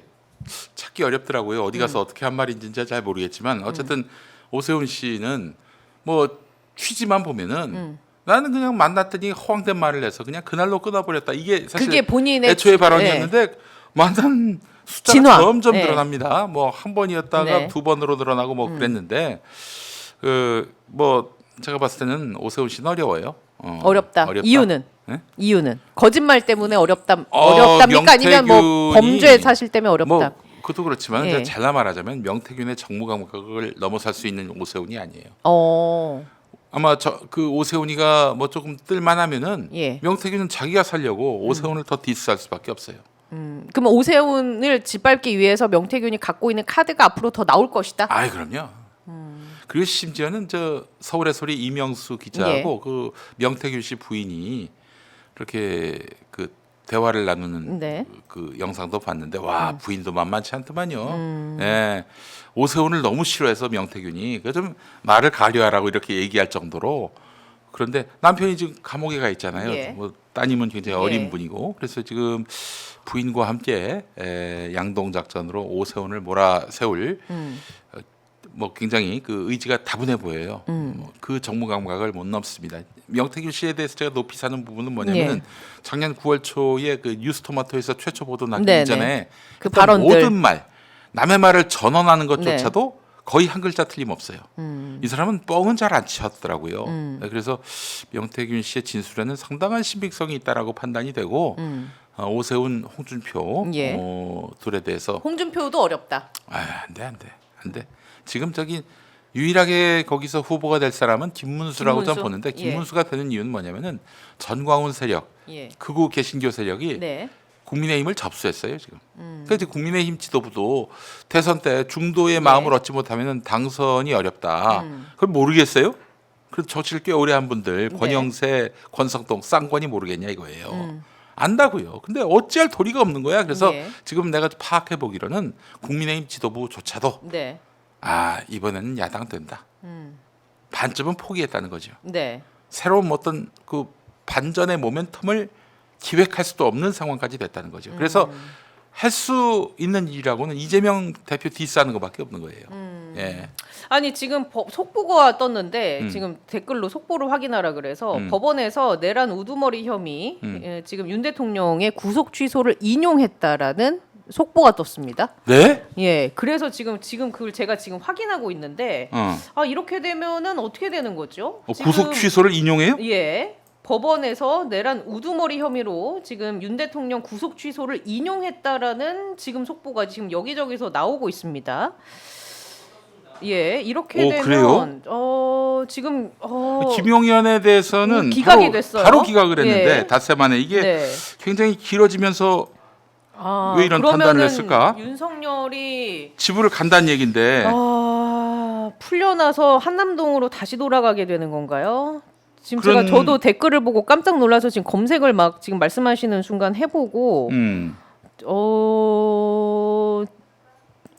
찾기 어렵더라고요. 어디 가서 어떻게 한 말인지 잘 모르겠지만 어쨌든 오세훈 씨는 뭐 취지만 보면은 나는 그냥 만났더니 허황된 말을 해서 그냥 그날로 끊어버렸다. 이게 사실 그게 본인의 애초의 발언이었는데 만난 숫자가 진화. 점점 네. 늘어납니다. 뭐 한 번이었다가 네. 2번으로 늘어나고 뭐 그랬는데 그 뭐 제가 봤을 때는 오세훈 씨는 어려워요. 어렵다. 이유는? 네? 이유는 거짓말 때문에 어렵답니까? 아니면 뭐 명태균이 범죄 사실 때문에 어렵다. 뭐 그것도 그렇지만 예. 제가 잘라 말하자면 명태균의 정무 감각을 넘어설 수 있는 오세훈이 아니에요. 아마 그 오세훈이가 뭐 조금 뜰만하면은 예. 명태균은 자기가 살려고 오세훈을 더 디스할 수밖에 없어요. 그럼 오세훈을 짓밟기 위해서 명태균이 갖고 있는 카드가 앞으로 더 나올 것이다. 아이 그럼요. 그리고 심지어는 저 서울의 소리 이명수 기자하고 예. 그 명태균 씨 부인이 그렇게 그 대화를 나누는 네. 그 영상도 봤는데 와 부인도 만만치 않더만요. 예. 오세훈을 너무 싫어해서 명태균이 그 좀 말을 가려하라고 이렇게 얘기할 정도로 그런데 남편이 지금 감옥에 가 있잖아요. 예. 뭐 따님은 굉장히 어린 예. 분이고 그래서 지금 부인과 함께 양동 작전으로 오세훈을 몰아세울 뭐 굉장히 그 의지가 다분해 보여요. 그 정무 감각을 못 넘습니다. 명태균 씨에 대해서 제가 높이 사는 부분은 뭐냐면 예. 작년 9월 초에 그 뉴스토마토에서 최초 보도 나기 네네. 전에 그 했던 발언들. 모든 말 남의 말을 전언하는 네. 것조차도 거의 한 글자 틀림없어요. 이 사람은 뻥은 잘 안 치었더라고요. 네, 그래서 명태균 씨의 진술에는 상당한 신빙성이 있다라고 판단이 되고 오세훈, 홍준표 예. 둘에 대해서 홍준표도 어렵다. 안 돼. 지금 저기 유일하게 거기서 후보가 될 사람은 김문수라고 김문수? 전 보는데 예. 김문수가 되는 이유는 뭐냐면은 전광훈 세력, 예. 극우 개신교 세력이 네. 국민의힘을 접수했어요 지금. 그래서 이제 국민의힘 지도부도 대선 때 중도의 마음을 얻지 못하면은 당선이 어렵다. 그걸 모르겠어요? 그래서 정치를 꽤 오래 한 분들 네. 권영세, 권성동, 쌍권이 모르겠냐 이거예요. 안다고요. 근데 어찌할 도리가 없는 거야. 그래서 예. 지금 내가 파악해 보기로는 국민의힘 지도부조차도 네. 이번에는 야당 된다. 음. 반쯤은 포기했다는 거죠. 네. 새로운 어떤 그 반전의 모멘텀을 기획할 수도 없는 상황까지 됐다는 거죠. 그래서 할 수 있는 일이라고는 이재명 대표 디스하는 것밖에 없는 거예요. 예. 아니 지금 속보가 떴는데 음. 지금 댓글로 속보를 확인하라 그래서 법원에서 내란 우두머리 혐의 지금 윤 대통령의 구속 취소를 인용했다라는 속보가 떴습니다. 네? 예, 그래서 지금 그걸 제가 지금 확인하고 있는데 이렇게 되면은 어떻게 되는 거죠? 구속 취소를 인용해요? 예. 법원에서 내란 우두머리 혐의로 지금 윤 대통령 구속 취소를 인용했다라는 지금 속보가 지금 여기저기서 나오고 있습니다. 예, 이렇게 되면 그래요? 지금 김용현에 대해서는 기각이 됐어요. 바로 기각을 했는데 예. 닷새 만에 이게 네. 굉장히 길어지면서 왜 이런 판단을 했을까? 윤석열이 지부를 간다는 얘긴데 풀려나서 한남동으로 다시 돌아가게 되는 건가요? 지금 그런- 저도 댓글을 보고 깜짝 놀라서 지금 검색을 막 지금 말씀하시는 순간 해보고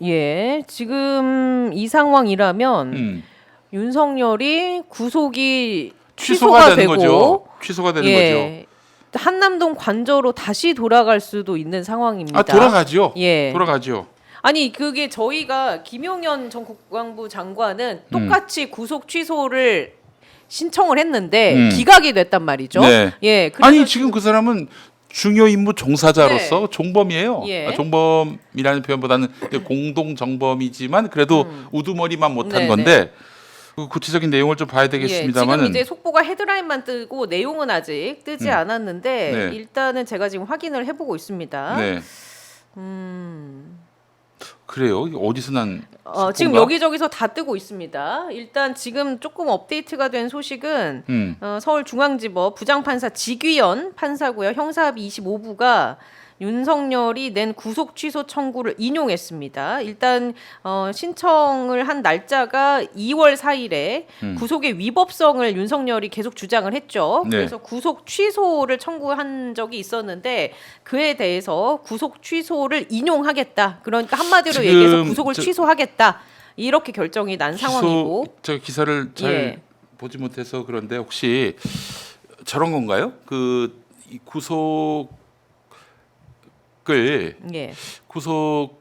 예, 지금 이 상황이라면 윤석열이 구속이 취소가 되는 되고 거죠. 취소가 되는 거죠. 예, 한남동 관저로 다시 돌아갈 수도 있는 상황입니다. 돌아가죠. 예. 돌아가죠. 아니 그게 저희가 김용현 전 국방부 장관은 똑같이 구속 취소를 신청을 했는데 기각이 됐단 말이죠. 네. 예. 그래서 아니 지금 그 사람은 중요 임무 종사자로서 네. 종범이에요. 예. 종범이라는 표현보다는 공동 정범이지만 그래도 우두머리만 못한 네네. 건데 그 구체적인 내용을 좀 봐야 예, 되겠습니다만은 지금 이제 속보가 헤드라인만 뜨고 내용은 아직 뜨지 않았는데 네. 일단은 제가 지금 확인을 해보고 있습니다. 네. 그래요. 이게 어디서 난 지금 속보인가? 여기저기서 다 뜨고 있습니다. 일단 지금 조금 업데이트가 된 소식은 서울중앙지법 부장판사 지귀현 판사고요. 형사합의 25부가 윤석열이 낸 구속 취소 청구를 인용했습니다. 일단 신청을 한 날짜가 2월 4일에 구속의 위법성을 윤석열이 계속 주장을 했죠. 네. 그래서 구속 취소를 청구한 적이 있었는데 그에 대해서 구속 취소를 인용하겠다. 그러니까 한마디로 지금 얘기해서 구속을 취소하겠다. 이렇게 결정이 난 상황이고. 저 기사를 잘 예. 보지 못해서 그런데 혹시 저런 건가요? 이 구속을 예. 구속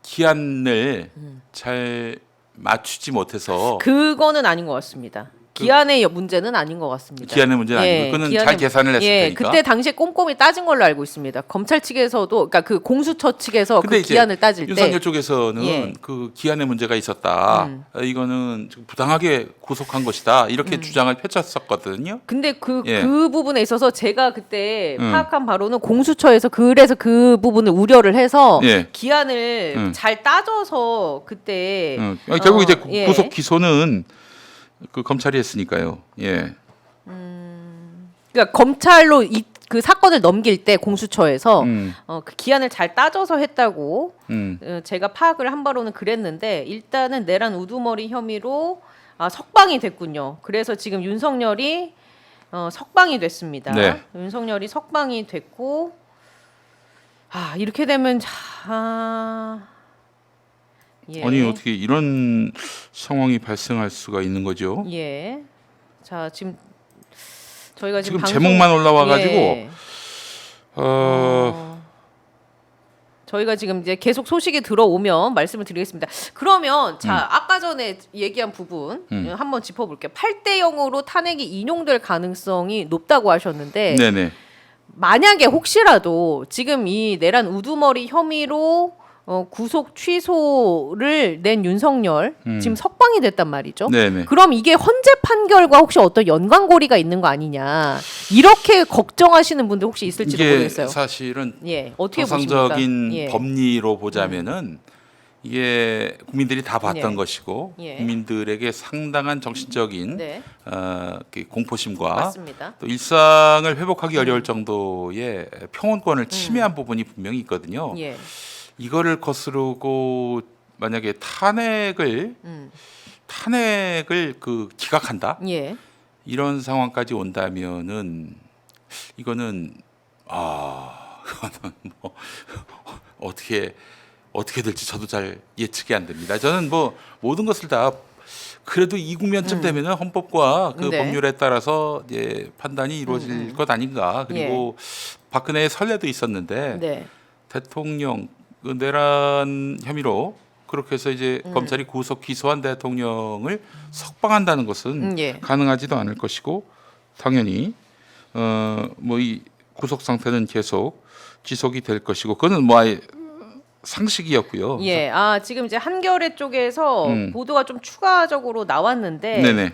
기한을 잘 맞추지 못해서 그거는 아닌 것 같습니다. 기한의 문제는 아닌 것 같습니다. 기한의 문제는 아니고 그거는 잘 계산을 했을 테니까. 그때 당시에 꼼꼼히 따진 걸로 알고 있습니다. 검찰 측에서도 그러니까 그 공수처 측에서 그 근데 이제 기한을 따질 때 윤석열 쪽에서는 예. 그 기한의 문제가 있었다. 이거는 좀 부당하게 구속한 것이다. 이렇게 주장을 펼쳤었거든요. 근데 그 예. 부분에 있어서 제가 그때 파악한 바로는 공수처에서 그래서 그 부분을 우려를 해서 예. 기한을 잘 따져서 그때 결국 이제 예. 구속 기소는 그 검찰이 했으니까요. 예. 그러니까 검찰로 그 사건을 넘길 때 공수처에서 그 기한을 잘 따져서 했다고 제가 파악을 한 바로는 그랬는데 일단은 내란 우두머리 혐의로 석방이 됐군요. 그래서 지금 윤석열이 석방이 됐습니다. 네. 윤석열이 석방이 됐고 이렇게 되면 예. 아니 어떻게 이런 상황이 발생할 수가 있는 거죠? 예. 자 지금 저희가 지금 방송- 제목만 올라와가지고 예. 저희가 지금 이제 계속 소식이 들어오면 말씀을 드리겠습니다. 그러면 아까 전에 얘기한 부분 한번 짚어볼게요. 8대 0으로 탄핵이 인용될 가능성이 높다고 하셨는데 네네. 만약에 혹시라도 지금 이 내란 우두머리 혐의로 구속 취소를 낸 윤석열 지금 석방이 됐단 말이죠. 네네. 그럼 이게 헌재 판결과 혹시 어떤 연관고리가 있는 거 아니냐 이렇게 걱정하시는 분들 혹시 있을지도 이게 모르겠어요. 사실은 예, 어떻게 정상적인 보십니까? 예. 법리로 보자면은 이게 국민들이 다 봤던 예. 것이고 예. 국민들에게 상당한 정신적인 네, 그 공포심과 맞습니다. 또 일상을 회복하기 어려울 정도의 평온권을 침해한 부분이 분명히 있거든요. 예, 이거를 거스르고 만약에 탄핵을 그 기각한다 예, 이런 상황까지 온다면은 이거는 그거는 뭐 어떻게 될지 저도 잘 예측이 안 됩니다. 저는 뭐 모든 것을 다 그래도 이 국면쯤 되면은 헌법과 그 네. 법률에 따라서 이제 판단이 이루어질 것 아닌가. 그리고 박근혜의 선례도 있었는데 네. 대통령 그 내란 혐의로 그렇게 해서 이제 검찰이 구속 기소한 대통령을 석방한다는 것은 예. 가능하지도 않을 것이고 당연히 뭐 이 구속 상태는 계속 지속이 될 것이고 그거는 뭐 아예 상식이었고요. 예. 지금 이제 한겨레 쪽에서 음. 보도가 좀 추가적으로 나왔는데 네네.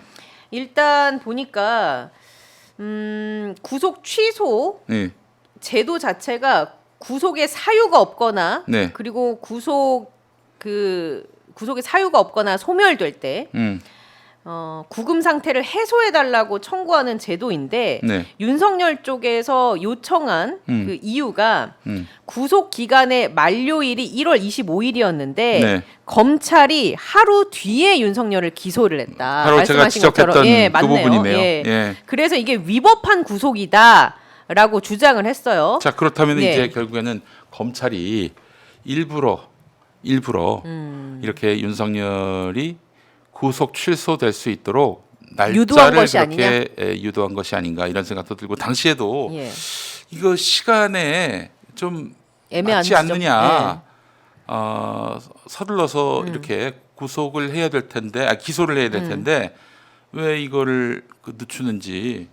일단 보니까 구속 취소 네. 제도 자체가 구속의 사유가 없거나 네. 그리고 구속의 사유가 없거나 소멸될 때 구금 상태를 해소해 달라고 청구하는 제도인데 네. 윤석열 쪽에서 요청한 그 이유가 구속 기간의 만료일이 1월 25일이었는데 네. 검찰이 하루 뒤에 윤석열을 기소를 했다. 바로 제가 말씀하신 것처럼. 지적했던 예, 그 맞네요. 부분이네요. 예. 예. 그래서 이게 위법한 구속이다라고 주장을 했어요. 자 그렇다면 예. 이제 결국에는 검찰이 일부러 이렇게 윤석열이 구속 취소될 수 있도록 유도한 날짜를 것이 그렇게 유도한 것이 아닌가 이런 생각도 들고 당시에도 예. 이거 시간에 좀 애매한 맞지 지점. 않느냐 서둘러서 이렇게 구속을 해야 될 텐데 기소를 해야 될 텐데 왜 이거를 늦추는지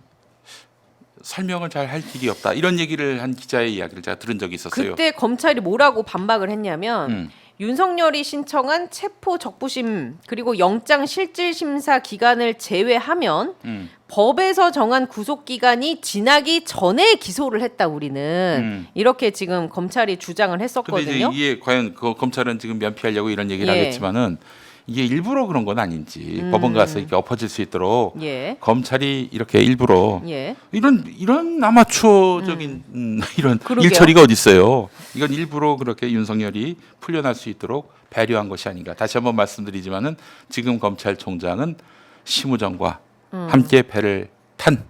설명을 잘 할 길이 없다 이런 얘기를 한 기자의 이야기를 제가 들은 적이 있었어요. 그때 검찰이 뭐라고 반박을 했냐면 윤석열이 신청한 체포 적부심 그리고 영장 실질 심사 기간을 제외하면 법에서 정한 구속 기간이 지나기 전에 기소를 했다 우리는 이렇게 지금 검찰이 주장을 근데 했었거든요. 이제 이게 과연 그 검찰은 지금 면피하려고 이런 얘기를 예. 하겠지만은 이게 일부러 그런 건 아닌지 법원 가서 이렇게 엎어질 수 있도록 예. 검찰이 이렇게 일부러 예. 이런 아마추어적인 이런 그러게요. 일처리가 어디 있어요? 이건 일부러 그렇게 윤석열이 풀려날 수 있도록 배려한 것이 아닌가. 다시 한번 말씀드리지만은 지금 검찰총장은 심우정과 함께 배를 탄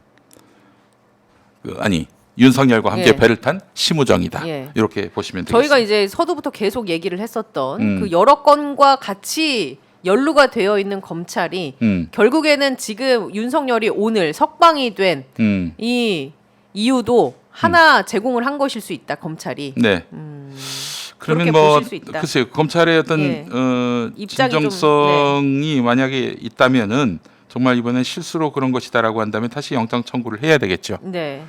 윤석열과 함께 예. 배를 탄 심우정이다. 예. 이렇게 보시면 되겠습니다. 저희가 이제 서두부터 계속 얘기를 했었던 그 여러 건과 같이 연루가 되어 있는 검찰이 결국에는 지금 윤석열이 오늘 석방이 된 이 이유도 하나 제공을 한 것일 수 있다 검찰이. 네. 그렇게 그러면 뭐 보실 수 있다. 글쎄요 검찰의 어떤 예. 입장이 좀, 진정성이 만약에 있다면은 정말 이번엔 실수로 그런 것이다라고 한다면 다시 영장 청구를 해야 되겠죠. 네.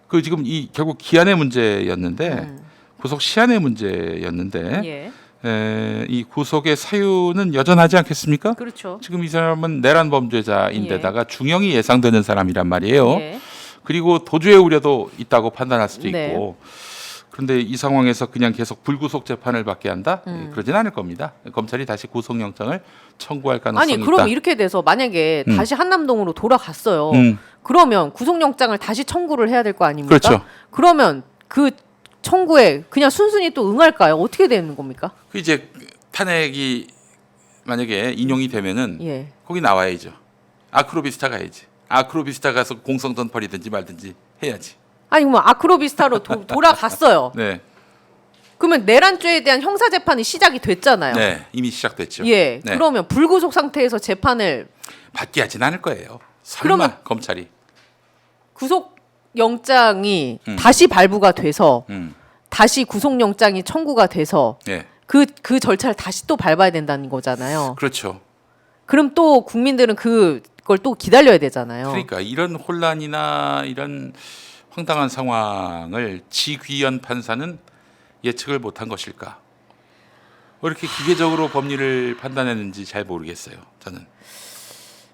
그 지금 이 결국 기한의 문제였는데 구속 시한의 문제였는데 예. 이 구속의 사유는 여전하지 않겠습니까? 그렇죠. 지금 이 사람은 내란 범죄자인데다가 중형이 예상되는 사람이란 말이에요. 예. 그리고 도주의 우려도 있다고 판단할 수도 네. 있고. 그런데 이 상황에서 그냥 계속 불구속 재판을 받게 한다? 그러진 않을 겁니다. 검찰이 다시 구속영장을 청구할 가능성이 아니 있다. 그럼 이렇게 돼서 만약에 다시 한남동으로 돌아갔어요. 그러면 구속영장을 다시 청구를 해야 될 거 아닙니까? 그렇죠. 그러면 그 청구에 그냥 순순히 또 응할까요? 어떻게 되는 겁니까? 그 이제 탄핵이 만약에 인용이 되면은 예. 거기 나와야죠. 아크로비스타 가야지. 아크로비스타 가서 공성전 벌이든지 말든지 해야지. 아니 뭐 아크로비스타로 돌아갔어요. 네. 그러면 내란죄에 대한 형사 재판이 시작이 됐잖아요. 네. 이미 시작됐죠. 예. 네. 그러면 불구속 상태에서 재판을 받게 하진 않을 거예요. 설마 그러면 검찰이. 구속 영장이 다시 발부가 돼서 다시 구속 영장이 청구가 돼서 네. 그 절차를 다시 또 밟아야 된다는 거잖아요. 그렇죠. 그럼 또 국민들은 그걸 또 기다려야 되잖아요. 그러니까 이런 혼란이나 이런 황당한 상황을 지귀현 판사는 예측을 못한 것일까? 왜 이렇게 기계적으로 법리를 판단했는지 잘 모르겠어요. 저는.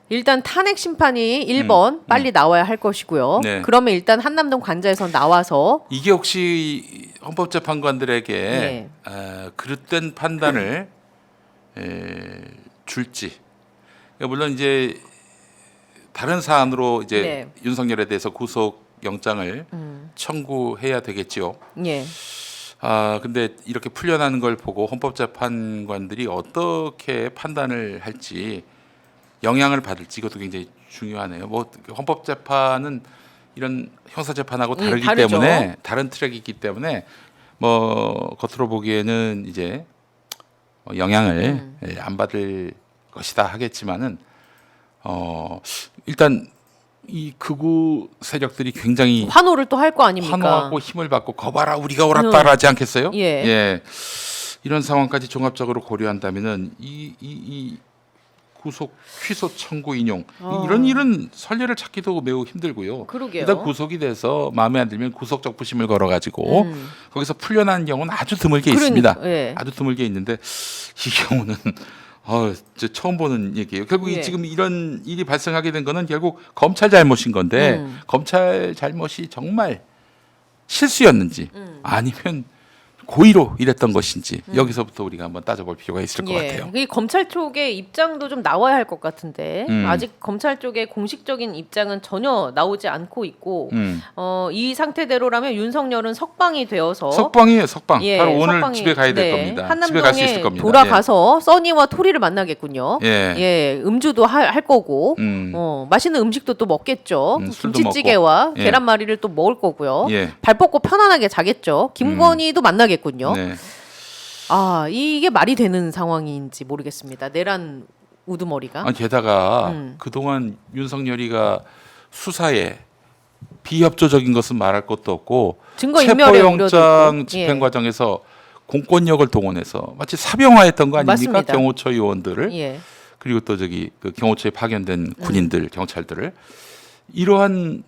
일단 탄핵 심판이 1번 빨리 나와야 할 것이고요. 네. 그러면 일단 한남동 관저에서 나와서 이게 혹시 헌법재판관들에게 그릇된 판단을 줄지. 그러니까 물론 이제 다른 사안으로 이제 네. 윤석열에 대해서 구속 영장을 청구해야 되겠지요. 예. 근데 이렇게 풀려나는 걸 보고 헌법재판관들이 어떻게 판단을 할지 영향을 받을지 이것도 굉장히 중요하네요. 뭐 헌법재판은 이런 형사 재판하고 다르기 다르죠. 때문에 다른 트랙이 있기 때문에 뭐 겉으로 보기에는 이제 영향을 안 받을 것이다 하겠지만은 일단 이 극우 세력들이 굉장히 환호를 또 할 거 아닙니까? 환호하고 힘을 받고 거봐라 우리가 옳았다라지 않겠어요? 예. 이런 상황까지 종합적으로 고려한다면은 이 구속 취소 청구 인용 이런 일은 선례를 찾기도 매우 힘들고요. 그러게요. 일단 구속이 돼서 마음에 안 들면 구속적 부심을 걸어가지고 거기서 풀려난 경우는 아주 드물게 있습니다. 예. 아주 드물게 있는데 이 경우는 저 처음 보는 얘기예요. 결국 예. 지금 이런 일이 발생하게 된 거는 결국 검찰 잘못인 건데 검찰 잘못이 정말 실수였는지 아니면 고의로 이랬던 것인지 여기서부터 우리가 한번 따져볼 필요가 있을 것 같아요. 이 검찰 쪽의 입장도 좀 나와야 할 것 같은데 음. 아직 검찰 쪽의 공식적인 입장은 전혀 나오지 않고 있고 음. 이 상태대로라면 윤석열은 석방이 되어서 석방이에요, 석방. 예, 바로 오늘 석방이- 집에 가야 될 네, 겁니다. 집에 갈 수 있을 한남동에 겁니다. 돌아가서 써니와 토리를 만나겠군요. 예. 예, 음주도 할 거고 맛있는 음식도 또 먹겠죠. 술도 김치찌개와 먹고. 예. 계란말이를 또 먹을 거고요. 예. 발 뻗고 편안하게 자겠죠. 김건희도 만나겠군요. 네. 이게 말이 되는 상황인지 모르겠습니다. 내란 우두머리가. 게다가 그동안 윤석열이가 수사에 비협조적인 것은 말할 것도 없고 증거인멸의 우려도 체포영장 있고. 집행 예. 과정에서 공권력을 동원해서 마치 사병화했던 거 아닙니까? 맞습니다. 경호처 요원들을 예. 그리고 또 그 경호처에 파견된 군인들, 경찰들을 이러한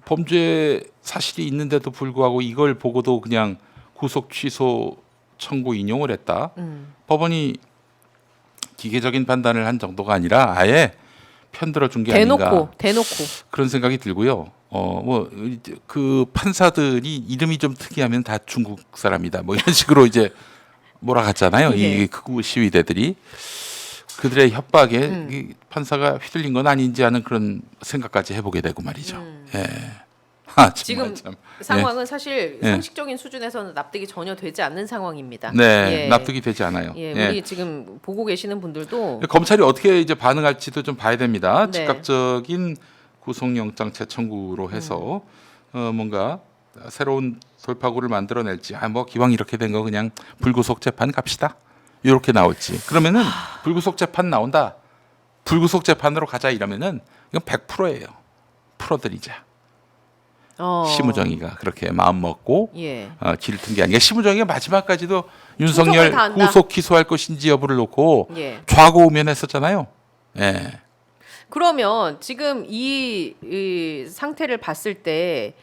범죄 사실이 있는데도 불구하고 이걸 보고도 그냥 구속 취소 청구 인용을 했다. 법원이 기계적인 판단을 한 정도가 아니라 아예 편들어 준 게 아닌가 대놓고. 그런 생각이 들고요. 그 판사들이 이름이 좀 특이하면 다 중국 사람이다. 뭐 이런 식으로 이제 몰아갔잖아요. 예. 이 극우 시위대들이 그들의 협박에 이 판사가 휘둘린 건 아닌지 하는 그런 생각까지 해보게 되고 말이죠. 예. 정말 지금 참. 상황은 사실 예. 상식적인 수준에서는 납득이 전혀 되지 않는 상황입니다. 네, 예. 납득이 되지 않아요. 예, 예. 우리 지금 보고 계시는 분들도 검찰이 어떻게 이제 반응할지도 좀 봐야 됩니다. 네. 즉각적인 구속영장 재청구로 해서 뭔가 새로운 돌파구를 만들어낼지, 뭐 기왕 이렇게 된 거 그냥 불구속 재판 갑시다. 이렇게 나올지. 그러면은 불구속 재판 나온다. 불구속 재판으로 가자 이러면은 이건 100%예요. 풀어드리자. 심우정이가 그렇게 마음 먹고 예. 길을 튼 게 아니라 심우정이가 마지막까지도 충성을 윤석열 다한다. 구속 기소할 것인지 여부를 놓고 예. 좌고우면했었잖아요. 예. 그러면 지금 이 상태를 봤을 때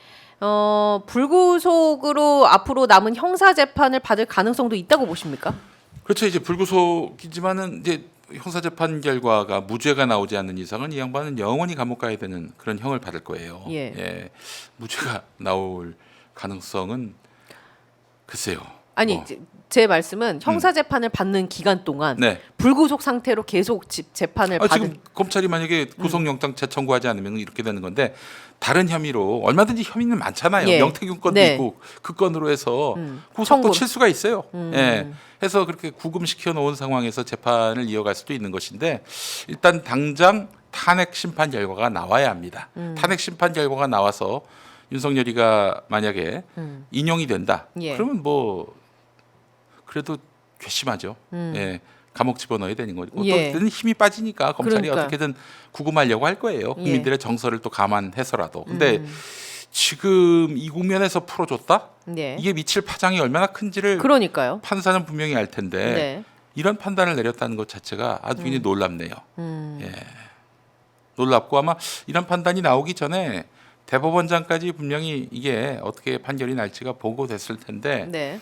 불구속으로 앞으로 남은 형사 재판을 받을 가능성도 있다고 보십니까? 그렇죠. 이제 불구속이지만은 이제 형사 재판 결과가 무죄가 나오지 않는 이상은 이 양반은 영원히 감옥 가야 되는 그런 형을 받을 거예요. 예. 무죄가 나올 가능성은 글쎄요. 아니 제 말씀은 형사 재판을 받는 기간 동안 네. 불구속 상태로 계속 재판을 받은 지금 검찰이 만약에 구속영장 재청구하지 않으면 이렇게 되는 건데 다른 혐의로 얼마든지 혐의는 많잖아요. 예. 명태균 건도 네. 있고 그 건으로 해서 구속도 청구로. 칠 수가 있어요. 예. 해서 그렇게 구금시켜 놓은 상황에서 재판을 이어갈 수도 있는 것인데 일단 당장 탄핵 심판 결과가 나와야 합니다. 탄핵 심판 결과가 나와서 윤석열이가 만약에 인용이 된다. 예. 그러면 뭐 그래도 괘씸하죠. 예. 감옥 집어넣어야 되는 거고 예. 또 그때는 힘이 빠지니까 검찰이 그러니까. 어떻게든 구금하려고 할 거예요. 예. 국민들의 정서를 또 감안해서라도. 근데 지금 이 국면에서 풀어줬다? 네. 이게 미칠 파장이 얼마나 큰지를 그러니까요. 판사는 분명히 알 텐데 네. 이런 판단을 내렸다는 것 자체가 아주 굉장히 놀랍네요. 예. 놀랍고 아마 이런 판단이 나오기 전에 대법원장까지 분명히 이게 어떻게 판결이 날지가 보고됐을 텐데 네.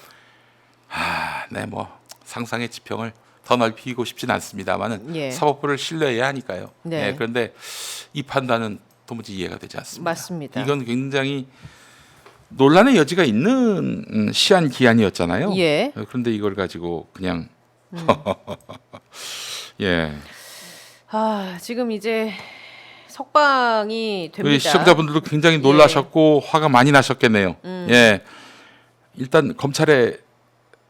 네, 뭐 상상의 지평을 더 넓히고 싶진 않습니다만은 예. 사법부를 신뢰해야 하니까요. 네. 예, 그런데 이 판단은 도무지 이해가 되지 않습니다. 맞습니다. 이건 굉장히 논란의 여지가 있는 시한 기한이었잖아요. 예. 그런데 이걸 가지고 그냥 예. 지금 이제 석방이 우리 됩니다. 시청자분들도 굉장히 놀라셨고 화가 많이 나셨겠네요. 예. 일단 검찰의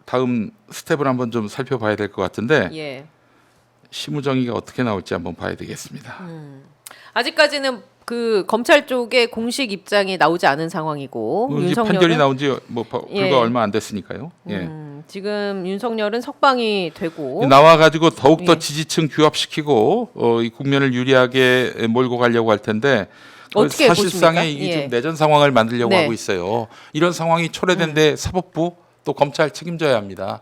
다음 스텝을 한번 좀 살펴봐야 될 것 같은데 예. 심우정이가 어떻게 나올지 한번 봐야 되겠습니다. 아직까지는 그 검찰 쪽의 공식 입장이 나오지 않은 상황이고 이제 윤석열은 판결이 나온 지 뭐 불과 예. 얼마 안 됐으니까요. 예. 지금 윤석열은 석방이 되고 나와 가지고 더욱 더 예. 지지층 규합시키고 이 국면을 유리하게 몰고 가려고 할 텐데 어떻게 사실상의 보십니까? 이게 예. 좀 내전 상황을 만들려고 네. 하고 있어요. 이런 상황이 초래된데 사법부 또 검찰 책임져야 합니다.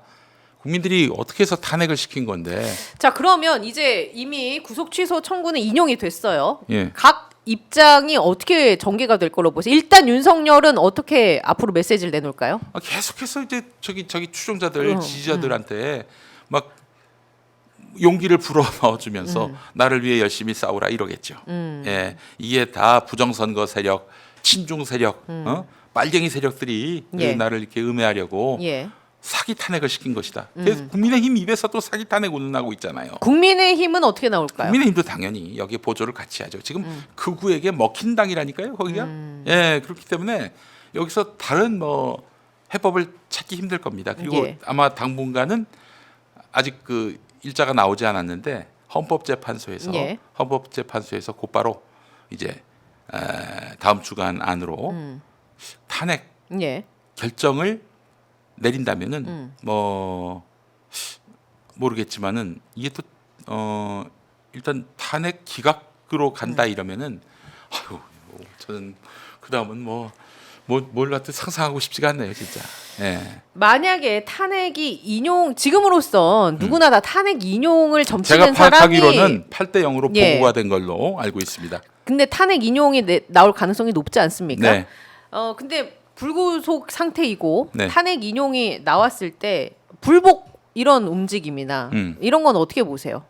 국민들이 어떻게 해서 탄핵을 시킨 건데. 자, 그러면 이제 이미 구속 취소 청구는 인용이 됐어요. 예. 각 입장이 어떻게 전개가 될 걸로 보세요? 일단 윤석열은 어떻게 앞으로 메시지를 내놓을까요? 계속해서 이제 저기 추종자들 지지자들한테 막 용기를 불어넣어주면서 나를 위해 열심히 싸우라 이러겠죠. 예, 이게 다 부정선거 세력, 친중 세력, 빨갱이 세력들이 예. 나를 이렇게 음해하려고 예. 사기 탄핵을 시킨 것이다. 그래서 국민의힘 입에서 또 사기 탄핵 운운하고 있잖아요. 국민의힘은 어떻게 나올까요? 국민의힘도 당연히 여기에 보조를 같이 하죠. 지금 극우에게 먹힌 당이라니까요, 거기가. 예, 그렇기 때문에 여기서 다른 뭐 해법을 찾기 힘들 겁니다. 그리고 예. 아마 당분간은 아직 그 일자가 나오지 않았는데 헌법재판소에서 예. 헌법재판소에서 곧바로 이제 다음 주간 안으로 탄핵 예. 결정을 내린다면은 뭐 모르겠지만은 이게 또 일단 탄핵 기각으로 간다 이러면은 아유 저는 그 다음은 뭘 갖다 상상하고 싶지가 않네요 진짜. 예. 만약에 탄핵이 인용 지금으로선 누구나 다 탄핵 인용을 제가 점치는 사람이 파악하기로는 8대 0으로 예. 보고가 된 걸로 알고 있습니다. 근데 탄핵 인용이 나올 가능성이 높지 않습니까? 네. 근데 불구속 상태이고 네. 탄핵 인용이 나왔을 때 불복 이런 움직임이나 이런 건 어떻게 보세요?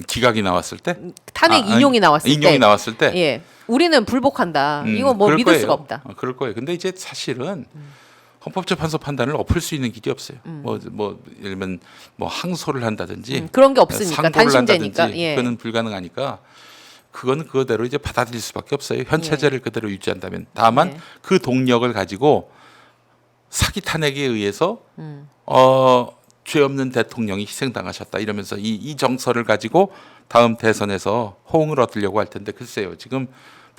기각이 나왔을 때 탄핵 인용이 나왔을 때 인용이 나왔을 때 예. 우리는 불복한다. 이거 뭐 그럴 믿을 거예요. 수가 없다. 그럴 거예요. 근데 이제 사실은 헌법재판소 판단을 엎을 수 있는 길이 없어요. 뭐 예를 들면 뭐 항소를 한다든지 그런 게 없으니까 상고를 단심제니까. 한다든지 예. 그거는 불가능하니까 그거는 그거대로 이제 받아들일 수밖에 없어요. 현 체제를 그대로 유지한다면. 다만 예. 그 동력을 가지고 사기 탄핵에 의해서 죄 없는 대통령이 희생당하셨다 이러면서 이 정서를 가지고 다음 대선에서 호응을 얻으려고 할 텐데 글쎄요. 지금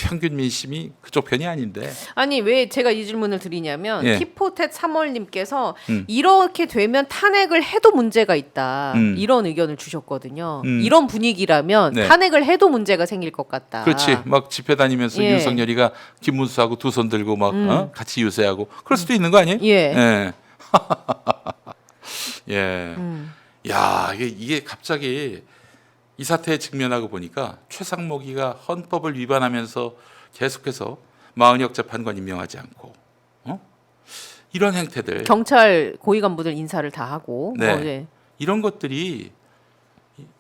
평균 민심이 그쪽 편이 아닌데. 아니 왜 제가 이 질문을 드리냐면 예. 티포텟 3월님께서 이렇게 되면 탄핵을 해도 문제가 있다 이런 의견을 주셨거든요. 이런 분위기라면 네. 탄핵을 해도 문제가 생길 것 같다. 그렇지. 막 집회 다니면서 예. 윤석열이가 김문수하고 두 손 들고 막 같이 유세하고 그럴 수도 있는 거 아니에요? 예. 예. 예. 야, 이게 갑자기 이 사태에 직면하고 보니까 최상목이가 헌법을 위반하면서 계속해서 마은혁 재판관 임명하지 않고 이런 행태들 경찰 고위 간부들 인사를 다 하고 네. 뭐 이제 이런 것들이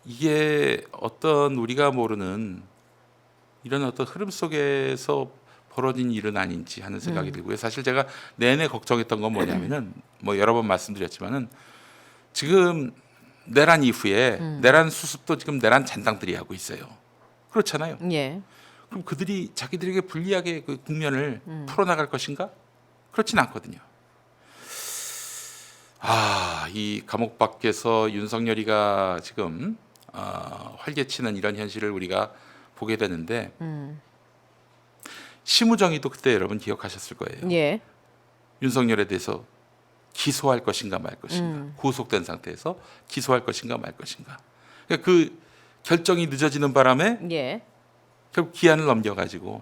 이게 어떤 우리가 모르는 이런 어떤 흐름 속에서 벌어진 일은 아닌지 하는 생각이 들고요. 사실 제가 내내 걱정했던 건 뭐냐면은 뭐 여러 번 말씀드렸지만은 지금 내란 이후에 내란 수습도 지금 내란 잔당들이 하고 있어요. 그렇잖아요. 예. 그럼 그들이 자기들에게 불리하게 그 국면을 풀어나갈 것인가? 그렇진 않거든요. 이 감옥 밖에서 윤석열이가 지금 활개치는 이런 현실을 우리가 보게 되는데 심우정이도 그때 여러분 기억하셨을 거예요. 예. 윤석열에 대해서 기소할 것인가 말 것인가 구속된 상태에서 기소할 것인가 말 것인가 그러니까 그 결정이 늦어지는 바람에 예. 결국 기한을 넘겨가지고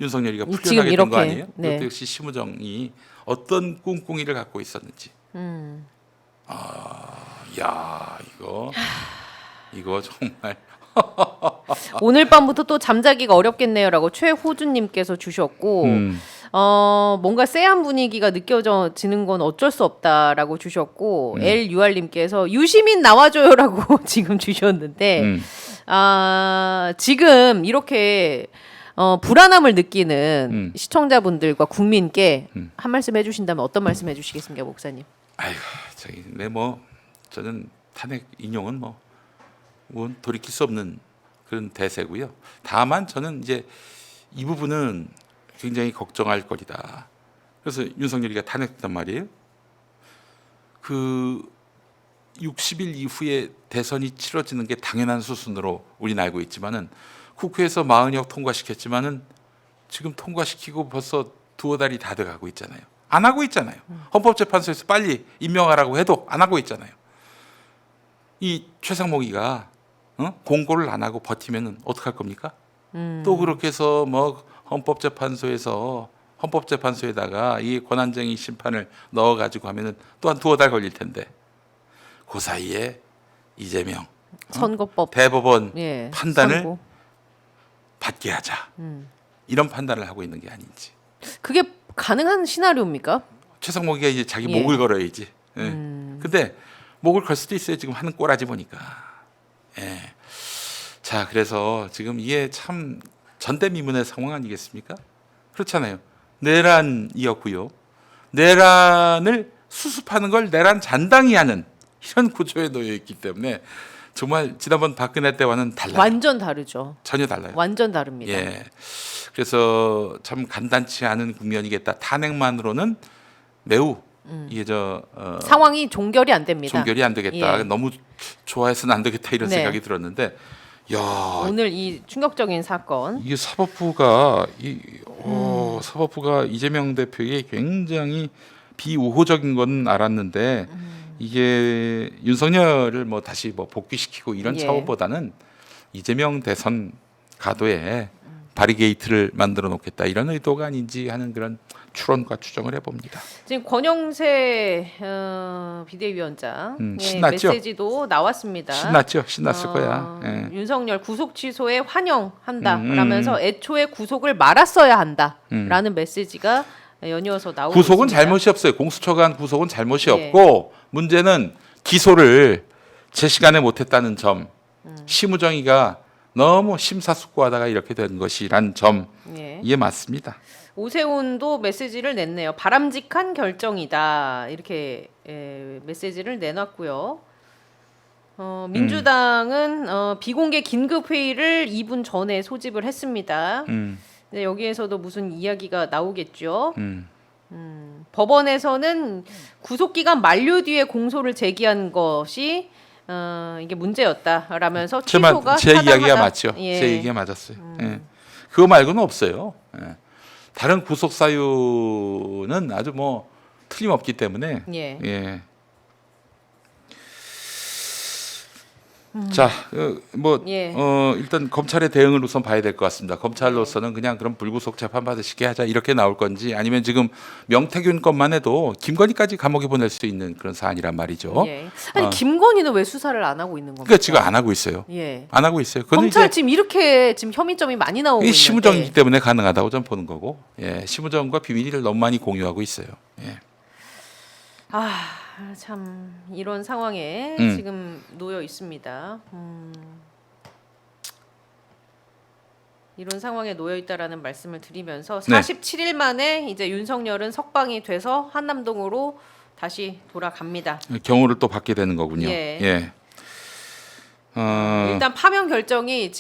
윤석열이가 지금 풀려나게 된 거 이렇게, 아니에요? 네. 그것도 역시 심우정이 어떤 꿍꿍이를 갖고 있었는지 야 이거 정말 오늘 밤부터 또 잠자기가 어렵겠네요라고 최호준님께서 주셨고 뭔가 쎄한 분위기가 느껴지는 건 어쩔 수 없다라고 주셨고 LUR님께서 유시민 나와줘요라고 지금 주셨는데 지금 이렇게 불안함을 느끼는 시청자분들과 국민께 한 말씀 해주신다면 어떤 말씀 해주시겠습니까, 목사님? 아이고 저기 저는 탄핵 인용은 뭐 돌이킬 수 없는 그런 대세고요. 다만 저는 이제 이 부분은 굉장히 걱정할 거리다. 그래서 윤석열이가 탄핵됐단 말이에요. 그 60일 이후에 대선이 치러지는 게 당연한 수순으로 우리는 알고 있지만은 국회에서 40억 통과시켰지만은 지금 통과시키고 벌써 두어 달이 다 돼가고 있잖아요. 안 하고 있잖아요. 헌법재판소에서 빨리 임명하라고 해도 안 하고 있잖아요. 이 최상목이가 공고를 안 하고 버티면은 어떡할 겁니까? 또 그렇게 해서 뭐 헌법재판소에다가 이 권한쟁의 심판을 넣어가지고 하면은 또한 두어 달 걸릴 텐데 그 사이에 이재명 선거법 대법원 예, 판단을 선고. 받게 하자 이런 판단을 하고 있는 게 아닌지. 그게 가능한 시나리오입니까? 최상목이가 이제 자기 예. 목을 걸어야지. 예. 근데 목을 걸 수도 있어요. 지금 하는 꼬라지 보니까. 예. 자, 그래서 지금 이게 참 전대미문의 상황 아니겠습니까? 그렇잖아요. 내란이었고요. 내란을 수습하는 걸 내란 잔당이 하는 이런 구조에 놓여 있기 때문에 정말 지난번 박근혜 때와는 달라요. 완전 다르죠. 전혀 달라요. 완전 다릅니다. 예. 그래서 참 간단치 않은 국면이겠다. 탄핵만으로는 매우 이게 상황이 종결이 안 됩니다. 종결이 안 되겠다. 예. 너무 좋아해서는 안 되겠다 이런 네. 생각이 들었는데, 야 오늘 이 충격적인 사건. 이게 사법부가 사법부가 이재명 대표에게 굉장히 비우호적인 건 알았는데 이게 윤석열을 뭐 다시 뭐 복귀시키고 이런 예. 차원보다는 이재명 대선 가도에 바리게이트를 만들어 놓겠다 이런 의도가 아닌지 하는 그런 추론과 추정을 해봅니다. 지금 권영세 비대위원장 신났죠? 메시지도 나왔습니다. 신났죠? 신났을 거야. 예. 윤석열 구속 취소에 환영한다라면서 애초에 구속을 말았어야 한다라는 메시지가 연이어서 나오고 구속은 있습니다. 잘못이 없어요. 공수처가 한 구속은 잘못이 예. 없고 문제는 기소를 제 시간에 못했다는 점, 심우정이가 너무 심사숙고하다가 이렇게 된 것이란 점 예. 이게 맞습니다. 오세훈도 메시지를 냈네요. 바람직한 결정이다 이렇게 메시지를 내놨고요. 민주당은 비공개 긴급 회의를 2분 전에 소집을 했습니다. 네, 여기에서도 무슨 이야기가 나오겠죠. 법원에서는 구속기간 만료 뒤에 공소를 제기한 것이 이게 문제였다라면서 취소가 제 이야기가 타당하다. 맞죠. 예. 제 얘기가 맞았어요. 예. 그거 말고는 없어요. 예. 다른 구속 사유는 아주 뭐 틀림없기 때문에. 예. 예. 자, 예. 일단 검찰의 대응을 우선 봐야 될 것 같습니다. 검찰로서는 그냥 그럼 불구속 재판 받으시게 하자 이렇게 나올 건지 아니면 지금 명태균 것만 해도 김건희까지 감옥에 보낼 수 있는 그런 사안이란 말이죠. 예. 아니 김건희는 왜 수사를 안 하고 있는 겁니까? 그러니까 지금 안 하고 있어요. 예. 안 하고 있어요. 그건 검찰 이제 지금 이렇게 지금 혐의점이 많이 나오고 이게 있는데. 심우정이기 때문에 가능하다고 저는 보는 거고, 예, 심우정과 비밀을 너무 많이 공유하고 있어요. 예. 참 이런 상황에 음. 지금 놓여 있습니다. 이런 상황에 놓여 있다라는 말씀을 드리면서 네. 47일 만에 이제 윤석열은 석방이 돼서 한남동으로 다시 돌아갑니다. 경호를 또 받게 되는 거군요. 예. 예. 일단 파면 결정이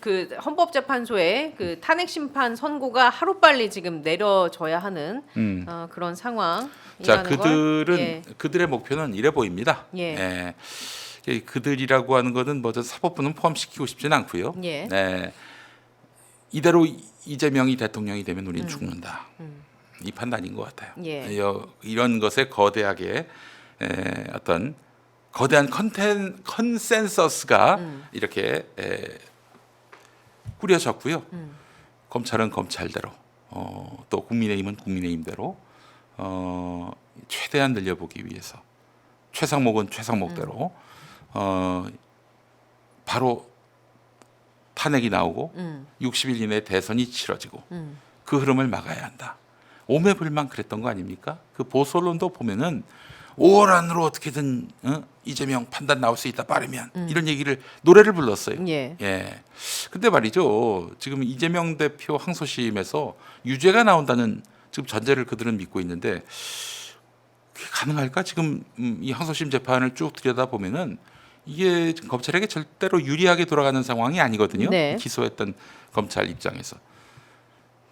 그 헌법재판소의 그 탄핵 심판 선고가 하루빨리 지금 내려져야 하는 그런 상황. 자, 그들의 목표는 이래 보입니다. 예. 예. 그들이라고 하는 것은 뭐 사법부는 포함시키고 싶지는 않고요. 예. 네. 이대로 이재명이 대통령이 되면 우리는 죽는다. 이 판단인 것 같아요. 예. 이런 것에 거대하게 어떤 거대한 컨센서스가 이렇게 꾸려졌고요. 검찰은 검찰대로, 또 국민의힘은 국민의힘대로 최대한 늘려보기 위해서 최상목은 최상목대로 바로 탄핵이 나오고 60일 이내에 대선이 치러지고 그 흐름을 막아야 한다. 오매불만 그랬던 거 아닙니까? 그 보수 언론도 보면은 5월 안으로 어떻게든 이재명 판단 나올 수 있다 빠르면 이런 얘기를 노래를 불렀어요. 예. 예. 근데 말이죠. 지금 이재명 대표 항소심에서 유죄가 나온다는 지금 전제를 그들은 믿고 있는데 그게 가능할까? 지금 이 항소심 재판을 쭉 들여다 보면은 이게 검찰에게 절대로 유리하게 돌아가는 상황이 아니거든요. 네. 기소했던 검찰 입장에서.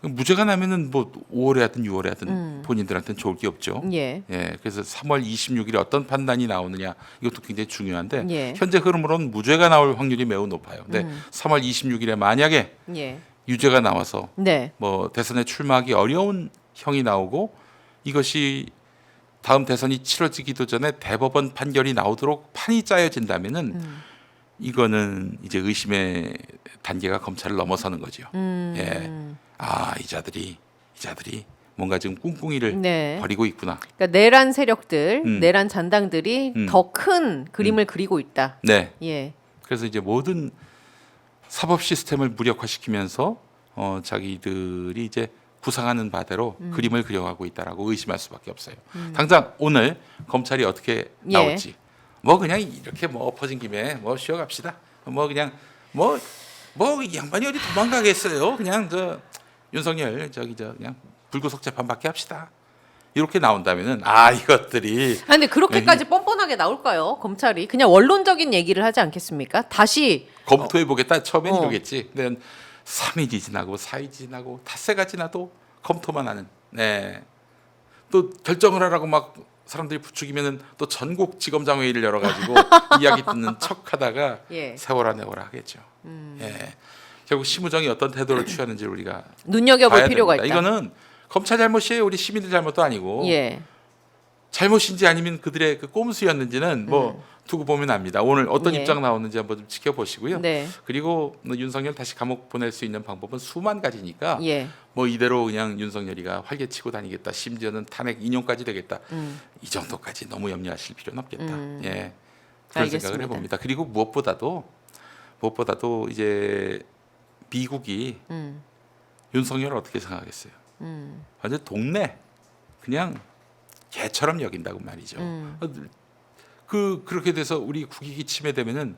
무죄가 나면은 뭐 5월에 하든 6월에 하든 본인들한테는 좋을 게 없죠. 예. 예, 그래서 3월 26일에 어떤 판단이 나오느냐 이것도 굉장히 중요한데 예. 현재 현재 흐름으로는 무죄가 나올 확률이 매우 높아요. 근데 3월 26일에 만약에 예. 유죄가 나와서 네. 뭐 대선에 출마하기 어려운 형이 나오고 이것이 다음 대선이 치러지기도 전에 대법원 판결이 나오도록 판이 짜여진다면은 이거는 이제 의심의 단계가 검찰을 넘어서는 거죠. 예. 아, 이 자들이 뭔가 지금 꿍꿍이를 네. 벌이고 있구나. 그러니까 내란 세력들, 음. 내란 잔당들이 더 큰 그림을 그리고 있다. 네. 예. 그래서 이제 모든 사법 시스템을 무력화시키면서 자기들이 이제 구상하는 바대로 그림을 그려가고 있다라고 의심할 수밖에 없어요. 당장 오늘 검찰이 어떻게 예. 나올지 뭐 그냥 이렇게 뭐 엎어진 김에 뭐 쉬어갑시다. 뭐 그냥 뭐 이 양반이 어디 도망가겠어요. 그냥 저 윤석열 그냥 불구속 재판받게 합시다. 이렇게 나온다면은 이것들이 아, 근데 그렇게까지 뻔뻔하게 나올까요? 검찰이 그냥 원론적인 얘기를 하지 않겠습니까? 다시 검토해 보겠다. 처음엔 어. 이러겠지. 근데 3일이 지나고 4일 지나고 닷새가 지나도 검토만 하는. 네. 또 결정을 하라고 막 사람들이 부추기면은 또 전국지검장 회의를 열어가지고 이야기 듣는 척하다가 예. 세워라 내워라 하겠죠. 예. 결국 심우정이 어떤 태도를 취하는지 우리가 눈여겨볼 봐야 필요가 됩니다. 있다. 이거는 검찰 잘못이에요. 우리 시민들 잘못도 아니고 예. 잘못인지 아니면 그들의 그 꼼수였는지는 뭐 두고 보면 압니다. 오늘 어떤 예. 입장 나오는지 한번 좀 지켜보시고요. 네. 그리고 윤석열 다시 감옥 보낼 수 있는 방법은 수만 가지니까 예. 뭐 이대로 그냥 윤석열이가 활개치고 다니겠다. 심지어는 탄핵 인용까지 되겠다. 이 정도까지 너무 염려하실 필요는 없겠다. 예, 그런 알겠습니다. 생각을 해봅니다. 그리고 무엇보다도 이제 미국이 윤석열을 어떻게 생각하겠어요? 완전 동네 그냥 개처럼 여긴다고 말이죠. 그렇게 돼서 우리 국익이 침해되면은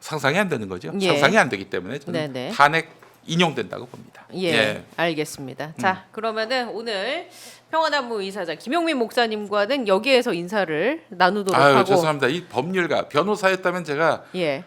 상상이 안 되는 거죠. 예. 상상이 안 되기 때문에 저는 네네. 탄핵 인용된다고 봅니다. 예, 알겠습니다. 자, 그러면은 오늘 평화나무 이사장 김용민 목사님과는 여기에서 인사를 나누도록 하고. 죄송합니다. 이 법률가 변호사였다면 제가 예,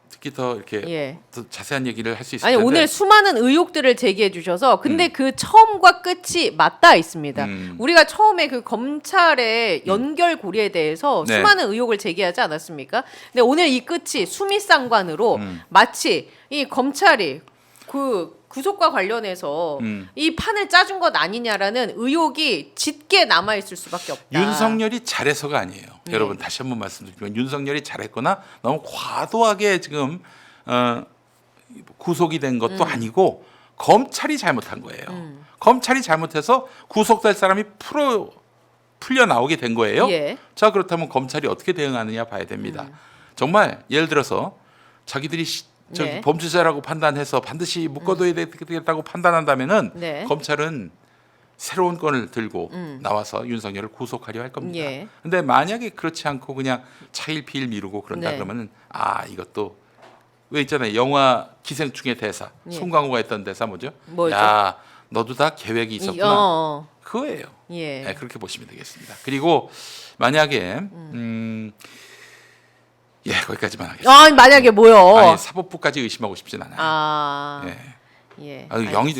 특히 더 이렇게 예. 더 자세한 얘기를 할 수 있을 아니 텐데. 오늘 수많은 의혹들을 제기해 주셔서 근데 그 처음과 끝이 맞닿아 있습니다. 우리가 처음에 그 검찰의 연결고리에 대해서 네. 수많은 의혹을 제기하지 않았습니까? 근데 오늘 이 끝이 수미상관으로 마치 이 검찰이 그 구속과 관련해서 이 판을 짜준 것 아니냐라는 의혹이 짙게 남아 있을 수밖에 없다. 윤석열이 잘해서가 아니에요. 여러분 다시 한번 말씀드리면 윤석열이 잘했거나 너무 과도하게 지금 구속이 된 것도 아니고 검찰이 잘못한 거예요. 검찰이 잘못해서 구속될 사람이 풀려 나오게 된 거예요. 예. 자, 그렇다면 검찰이 어떻게 대응하느냐 봐야 됩니다. 정말 예를 들어서 자기들이 네. 범죄자라고 판단해서 반드시 묶어둬야 되겠다고 판단한다면은 네. 검찰은 새로운 건을 들고 나와서 윤석열을 구속하려 할 겁니다. 예. 근데 만약에 그렇지 않고 그냥 차일피일 미루고 그런다 네. 그러면은 이것도 왜 있잖아요. 영화 기생충의 대사. 예. 송강호가 했던 대사 뭐죠? 뭐죠? 야, 너도 다 계획이 있었구나. 그거예요. 예. 네, 그렇게 보시면 되겠습니다. 그리고 만약에 거기까지만 하겠습니다. 만약에 뭐요? 아니, 사법부까지 의심하고 싶진 않아요. 예. 예.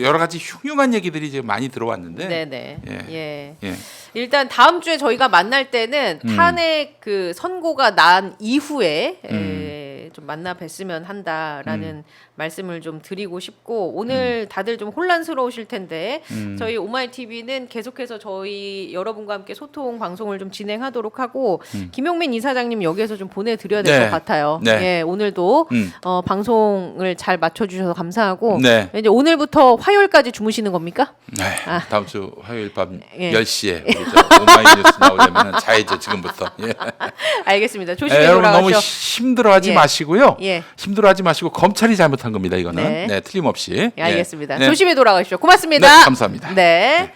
여러 가지 흉흉한 얘기들이 지금 많이 들어왔는데. 네네. 예. 예. 일단 다음 주에 저희가 만날 때는 탄핵 그 선고가 난 이후에 좀 만나 뵀으면 한다라는 말씀을 좀 드리고 싶고 오늘 다들 좀 혼란스러우실 텐데 저희 오마이 TV는 계속해서 저희 여러분과 함께 소통 방송을 좀 진행하도록 하고 김용민 이사장님 여기에서 좀 보내드려야 될 것 네. 같아요. 네. 예, 오늘도 방송을 잘 맞춰주셔서 감사하고 네. 이제 오늘부터 화요일까지 주무시는 겁니까? 네. 다음 주 화요일 밤 예. 10시에 우리 저 오마이뉴스 나오려면 자야죠 지금부터. 예. 알겠습니다. 조심히 여러분 돌아가시오. 너무 힘들어하지 예. 마시고요. 예. 힘들어하지 마시고 검찰이 잘못한 겁니다. 이거는 네. 틀림없이. 예, 알겠습니다. 네. 조심히 돌아가시오. 고맙습니다. 네, 감사합니다. 네.